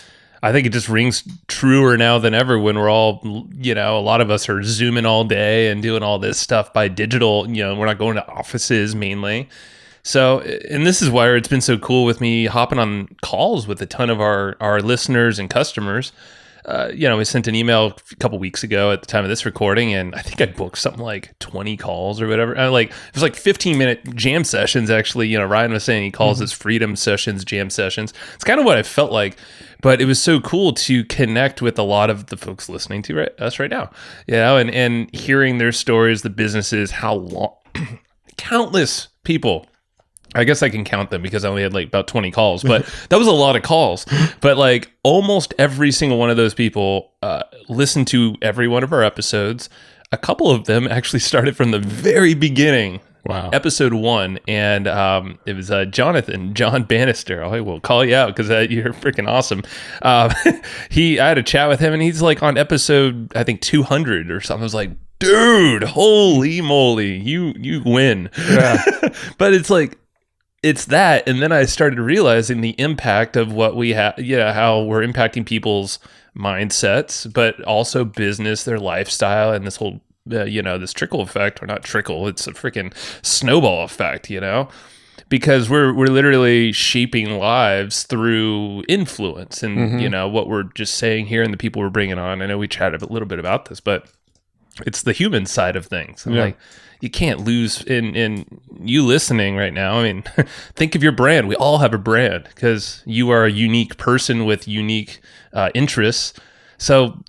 I think it just rings truer now than ever when we're all, you know, a lot of us are Zooming all day and doing all this stuff by digital. You know, we're not going to offices mainly. So, and this is why it's been so cool with me hopping on calls with a ton of our listeners and customers. You know, we sent an email a couple weeks ago at the time of this recording, and I think I booked something like 20 calls or whatever. It was like 15-minute jam sessions, actually. You know, Ryan was saying he calls this Freedym sessions, jam sessions. It's kind of what I felt like, but it was so cool to connect with a lot of the folks listening to us right now, you know, and hearing their stories, the businesses, how long, countless people. I guess I can count them because I only had like about 20 calls, but that was a lot of calls. But like almost every single one of those people listened to every one of our episodes. A couple of them actually started from the very beginning. Wow. Episode 1. And it was John Bannister. I will call you out because you're freaking awesome. I had a chat with him and he's like on episode, I think 200 or something. I was like, dude, holy moly, you win. Yeah. But it's like, it's that, and then I started realizing the impact of what we have, how we're impacting people's mindsets, but also business, their lifestyle, and this whole, this trickle effect, or not trickle, it's a freaking snowball effect, you know, because we're literally shaping lives through influence, and you know what we're just saying here, and the people we're bringing on. I know we chatted a little bit about this, but it's the human side of things. And like, you can't lose in you listening right now. I mean, think of your brand. We all have a brand because you are a unique person with unique interests. So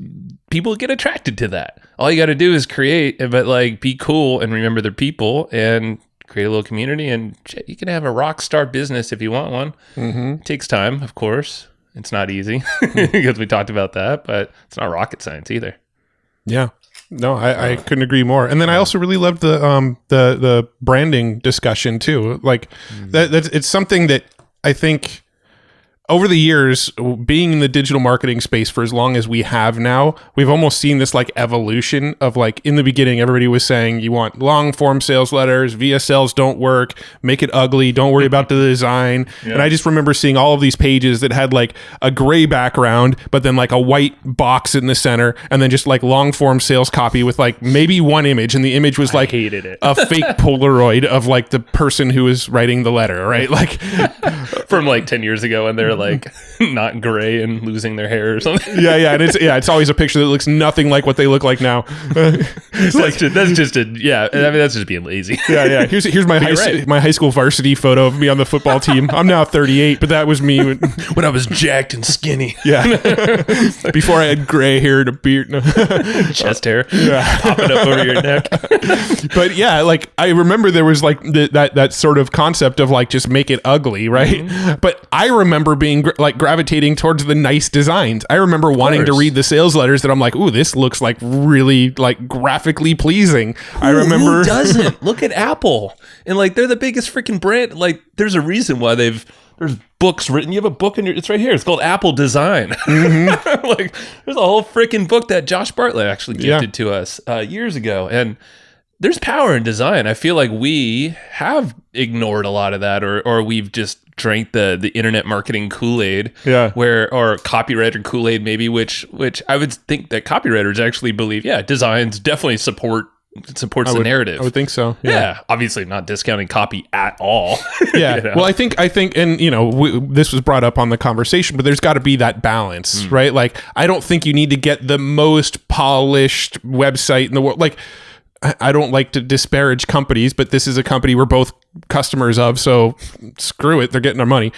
people get attracted to that. All you got to do is create, but like be cool and remember their people and create a little community. And you can have a rock star business if you want one. It takes time, of course. It's not easy because we talked about that, but it's not rocket science either. Yeah. No, I couldn't agree more. And then I also really loved the branding discussion too. Like it's something that I think over the years, being in the digital marketing space for as long as we have now, we've almost seen this like evolution of like, in the beginning, everybody was saying you want long form sales letters, VSLs don't work, make it ugly, don't worry about the design. Yeah. And I just remember seeing all of these pages that had like a gray background, but then like a white box in the center, and then just like long form sales copy with like maybe one image. And the image was like hated it. A fake Polaroid of like the person who was writing the letter, right? Like from like 10 years ago, and they're like not gray and losing their hair or something. Yeah, and it's always a picture that looks nothing like what they look like now. That's just being lazy. Yeah. Here's my high school varsity photo of me on the football team. I'm now 38, but that was me when I was jacked and skinny. Yeah, before I had gray hair and a beard, chest hair, popping up over your neck. But yeah, like I remember there was like that sort of concept of like just make it ugly, right? But I remember being like gravitating towards the nice designs. I remember wanting to read the sales letters that I'm like, ooh, this looks like really like graphically pleasing. I remember. Who doesn't? Look at Apple, and like they're the biggest freaking brand. Like there's a reason why there's books written. You have a book it's right here. It's called Apple Design. Like there's a whole freaking book that Josh Bartlett actually gifted to us years ago, and there's power in design. I feel like we have ignored a lot of that, or we've just drank the internet marketing Kool-Aid, or copywriter Kool-Aid maybe, which I would think that copywriters actually believe, designs definitely supports the narrative. I would think so. Yeah. Obviously not discounting copy at all. Yeah. You know? Well, I think, and this was brought up on the conversation, but there's got to be that balance, right? Like, I don't think you need to get the most polished website in the world. Like, I don't like to disparage companies, but this is a company we're both customers of, so screw it, they're getting our money.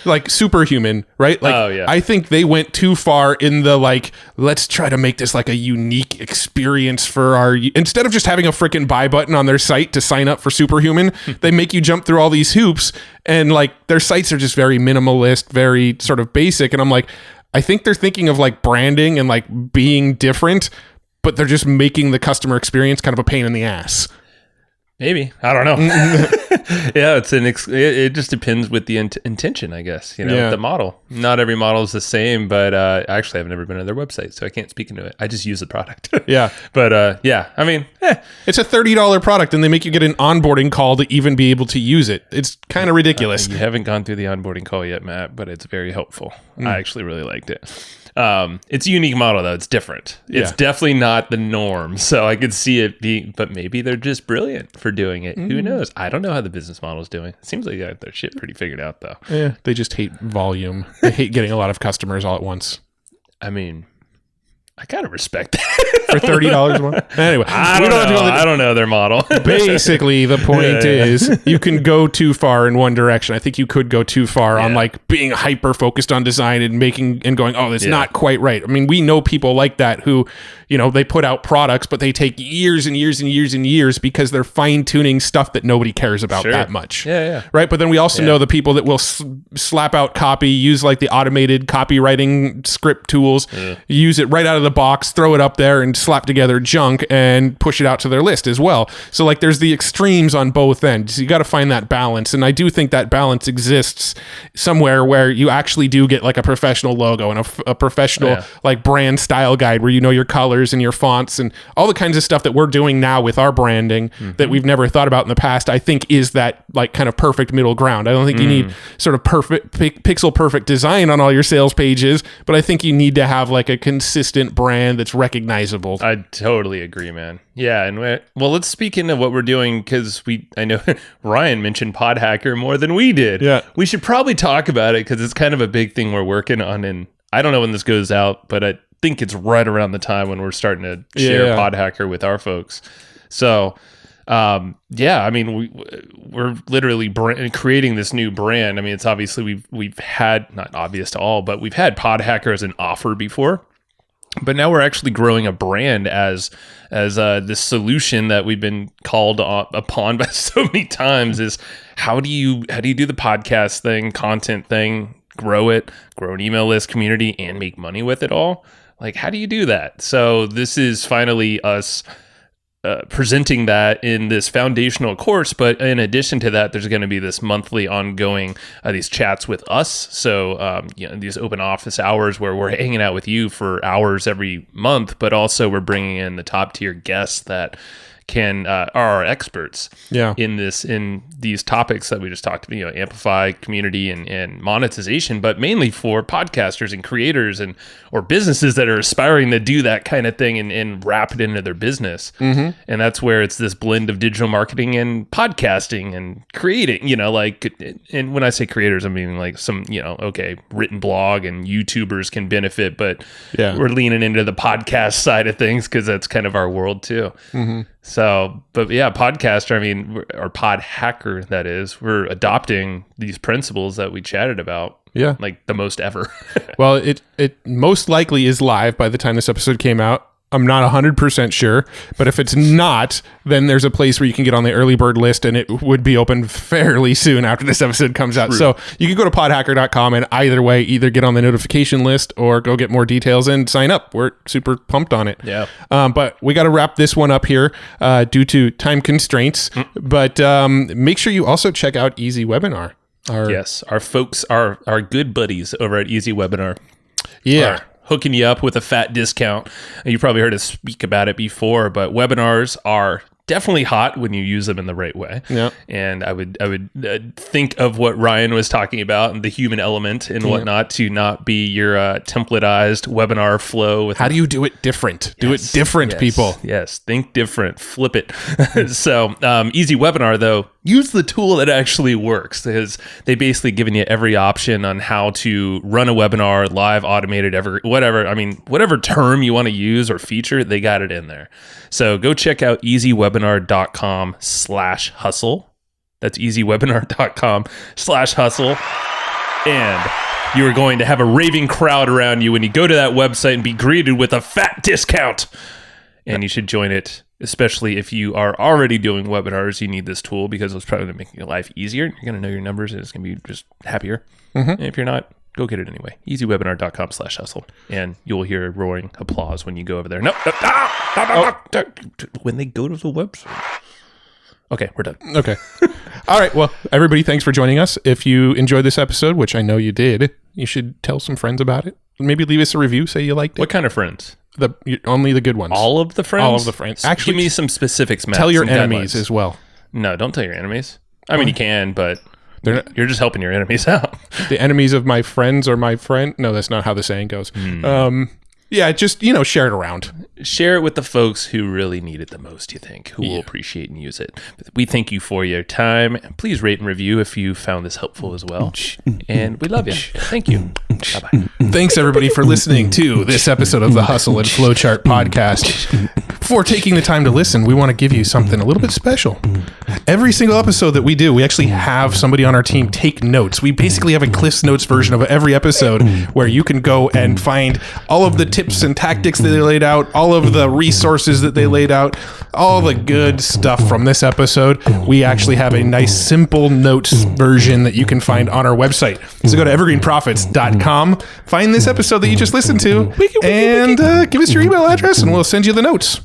Like Superhuman, right? Like, I think they went too far in the like, let's try to make this like a unique experience for our, instead of just having a freaking buy button on their site to sign up for Superhuman, they make you jump through all these hoops, and like their sites are just very minimalist, very sort of basic. And I'm like, I think they're thinking of like branding and like being different, but they're just making the customer experience kind of a pain in the ass. Maybe. I don't know. Yeah, it just depends with the intention, I guess, the model. Not every model is the same, but actually I've never been to their website, so I can't speak into it. I just use the product. Yeah. But I mean, it's a $30 product and they make you get an onboarding call to even be able to use it. It's kind of ridiculous. You haven't gone through the onboarding call yet, Matt, but it's very helpful. I actually really liked it. It's a unique model though. It's different. It's definitely not the norm. So I could see it being, but maybe they're just brilliant for doing it. Who knows? I don't know how the business model is doing. It seems like they got their shit pretty figured out though. Yeah. They just hate volume. They hate getting a lot of customers all at once. I mean, I kind of respect that. For $30 a month? Anyway, I don't know their model. Basically, the point is you can go too far in one direction. I think you could go too far on like being hyper focused on design and making and going, oh, that's not quite right. I mean, we know people like that who, they put out products, but they take years and years and years and years because they're fine tuning stuff that nobody cares about that much. Yeah. Right. But then we also know the people that will slap out copy, use like the automated copywriting script tools, use it right out of the box, throw it up there and slap together junk and push it out to their list as well. So like there's the extremes on both ends. You got to find that balance. And I do think that balance exists somewhere where you actually do get like a professional logo and a professional like brand style guide where your colors and your fonts and all the kinds of stuff that we're doing now with our branding that we've never thought about in the past, I think is that like kind of perfect middle ground. I don't think you need sort of perfect pixel perfect design on all your sales pages, but I think you need to have like a consistent brand that's recognizable. I totally agree, man. Yeah, and let's speak into what we're doing because I know Ryan mentioned Pod Hacker more than we did. Yeah, we should probably talk about it because it's kind of a big thing we're working on, and I don't know when this goes out, but I think it's right around the time when we're starting to share Pod Hacker with our folks. So, I mean, we're literally creating this new brand. I mean, it's obviously we've had, not obvious to all, but we've had Pod Hacker as an offer before. But now we're actually growing a brand as this solution that we've been called upon by so many times is how do you do the podcast thing, content thing, grow an email list community and make money with it all? Like, how do you do that? So this is finally us presenting that in this foundational course. But in addition to that, there's going to be this monthly ongoing, these chats with us. So, these open office hours where we're hanging out with you for hours every month, but also we're bringing in the top tier guests that are our experts in these topics that we just talked about, amplify, community, and monetization, but mainly for podcasters and creators or businesses that are aspiring to do that kind of thing and wrap it into their business. And that's where it's this blend of digital marketing and podcasting and creating, and when I say creators, I mean like some, written blog and YouTubers can benefit, but we're leaning into the podcast side of things because that's kind of our world too. So, but podcaster, I mean, or pod hacker, that is, we're adopting these principles that we chatted about. Yeah. Like the most ever. Well, it most likely is live by the time this episode came out. I'm not 100% sure, but if it's not, then there's a place where you can get on the early bird list and it would be open fairly soon after this episode comes out. True. So you can go to podhacker.com and either way, either get on the notification list or go get more details and sign up. We're super pumped on it. Yeah. But we got to wrap this one up here due to time constraints. But make sure you also check out Easy Webinar. Our folks, our good buddies over at Easy Webinar. Yeah. Hooking you up with a fat discount. You probably heard us speak about it before, but webinars are definitely hot when you use them in the right way. Yeah. And I would think of what Ryan was talking about and the human element and whatnot to not be your templatized webinar flow. How do you do it different? Do it different, people. Yes. Think different. Flip it. So Easy Webinar, though, use the tool that actually works because they basically given you every option on how to run a webinar, live, automated, whatever. I mean, whatever term you want to use or feature, they got it in there. So go check out easywebinar.com/hustle. That's easywebinar.com/hustle. And you are going to have a raving crowd around you when you go to that website and be greeted with a fat discount. And you should join it, especially if you are already doing webinars. You need this tool because it's probably going to make your life easier. You're going to know your numbers and it's going to be just happier. And if you're not, go get it anyway. easywebinar.com/hustle. And you'll hear roaring applause when you go over there. When they go to the website. Okay, we're done. Okay. All right. Well, everybody, thanks for joining us. If you enjoyed this episode, which I know you did, you should tell some friends about it. Maybe leave us a review. Say you liked it. What kind of friends? Only the good ones. All of the friends? All of the friends. Actually, give me some specifics, Matt. tell your some enemies guidelines. as well. No, don't tell your enemies. I mean, you can, but They're you're just helping your enemies out. the enemies of my friends are my friend. No, that's not how the saying goes. Yeah, just, share it around. Share it with the folks who really need it the most, you think, who will appreciate and use it. We thank you for your time. Please rate and review if you found this helpful as well. And we love you. Thank you. Bye-bye. Thanks, everybody, for listening to this episode of the Hustle and Flowchart podcast. Before taking the time to listen, we want to give you something a little bit special. Every single episode that we do, we actually have somebody on our team take notes. We basically have a Cliff's Notes version of every episode where you can go and find all of the tips and tactics that they laid out, all of the resources that they laid out, all the good stuff from this episode. We actually have a nice, simple notes version that you can find on our website. So go to evergreenprofits.com, find this episode that you just listened to, and give us your email address, and we'll send you the notes.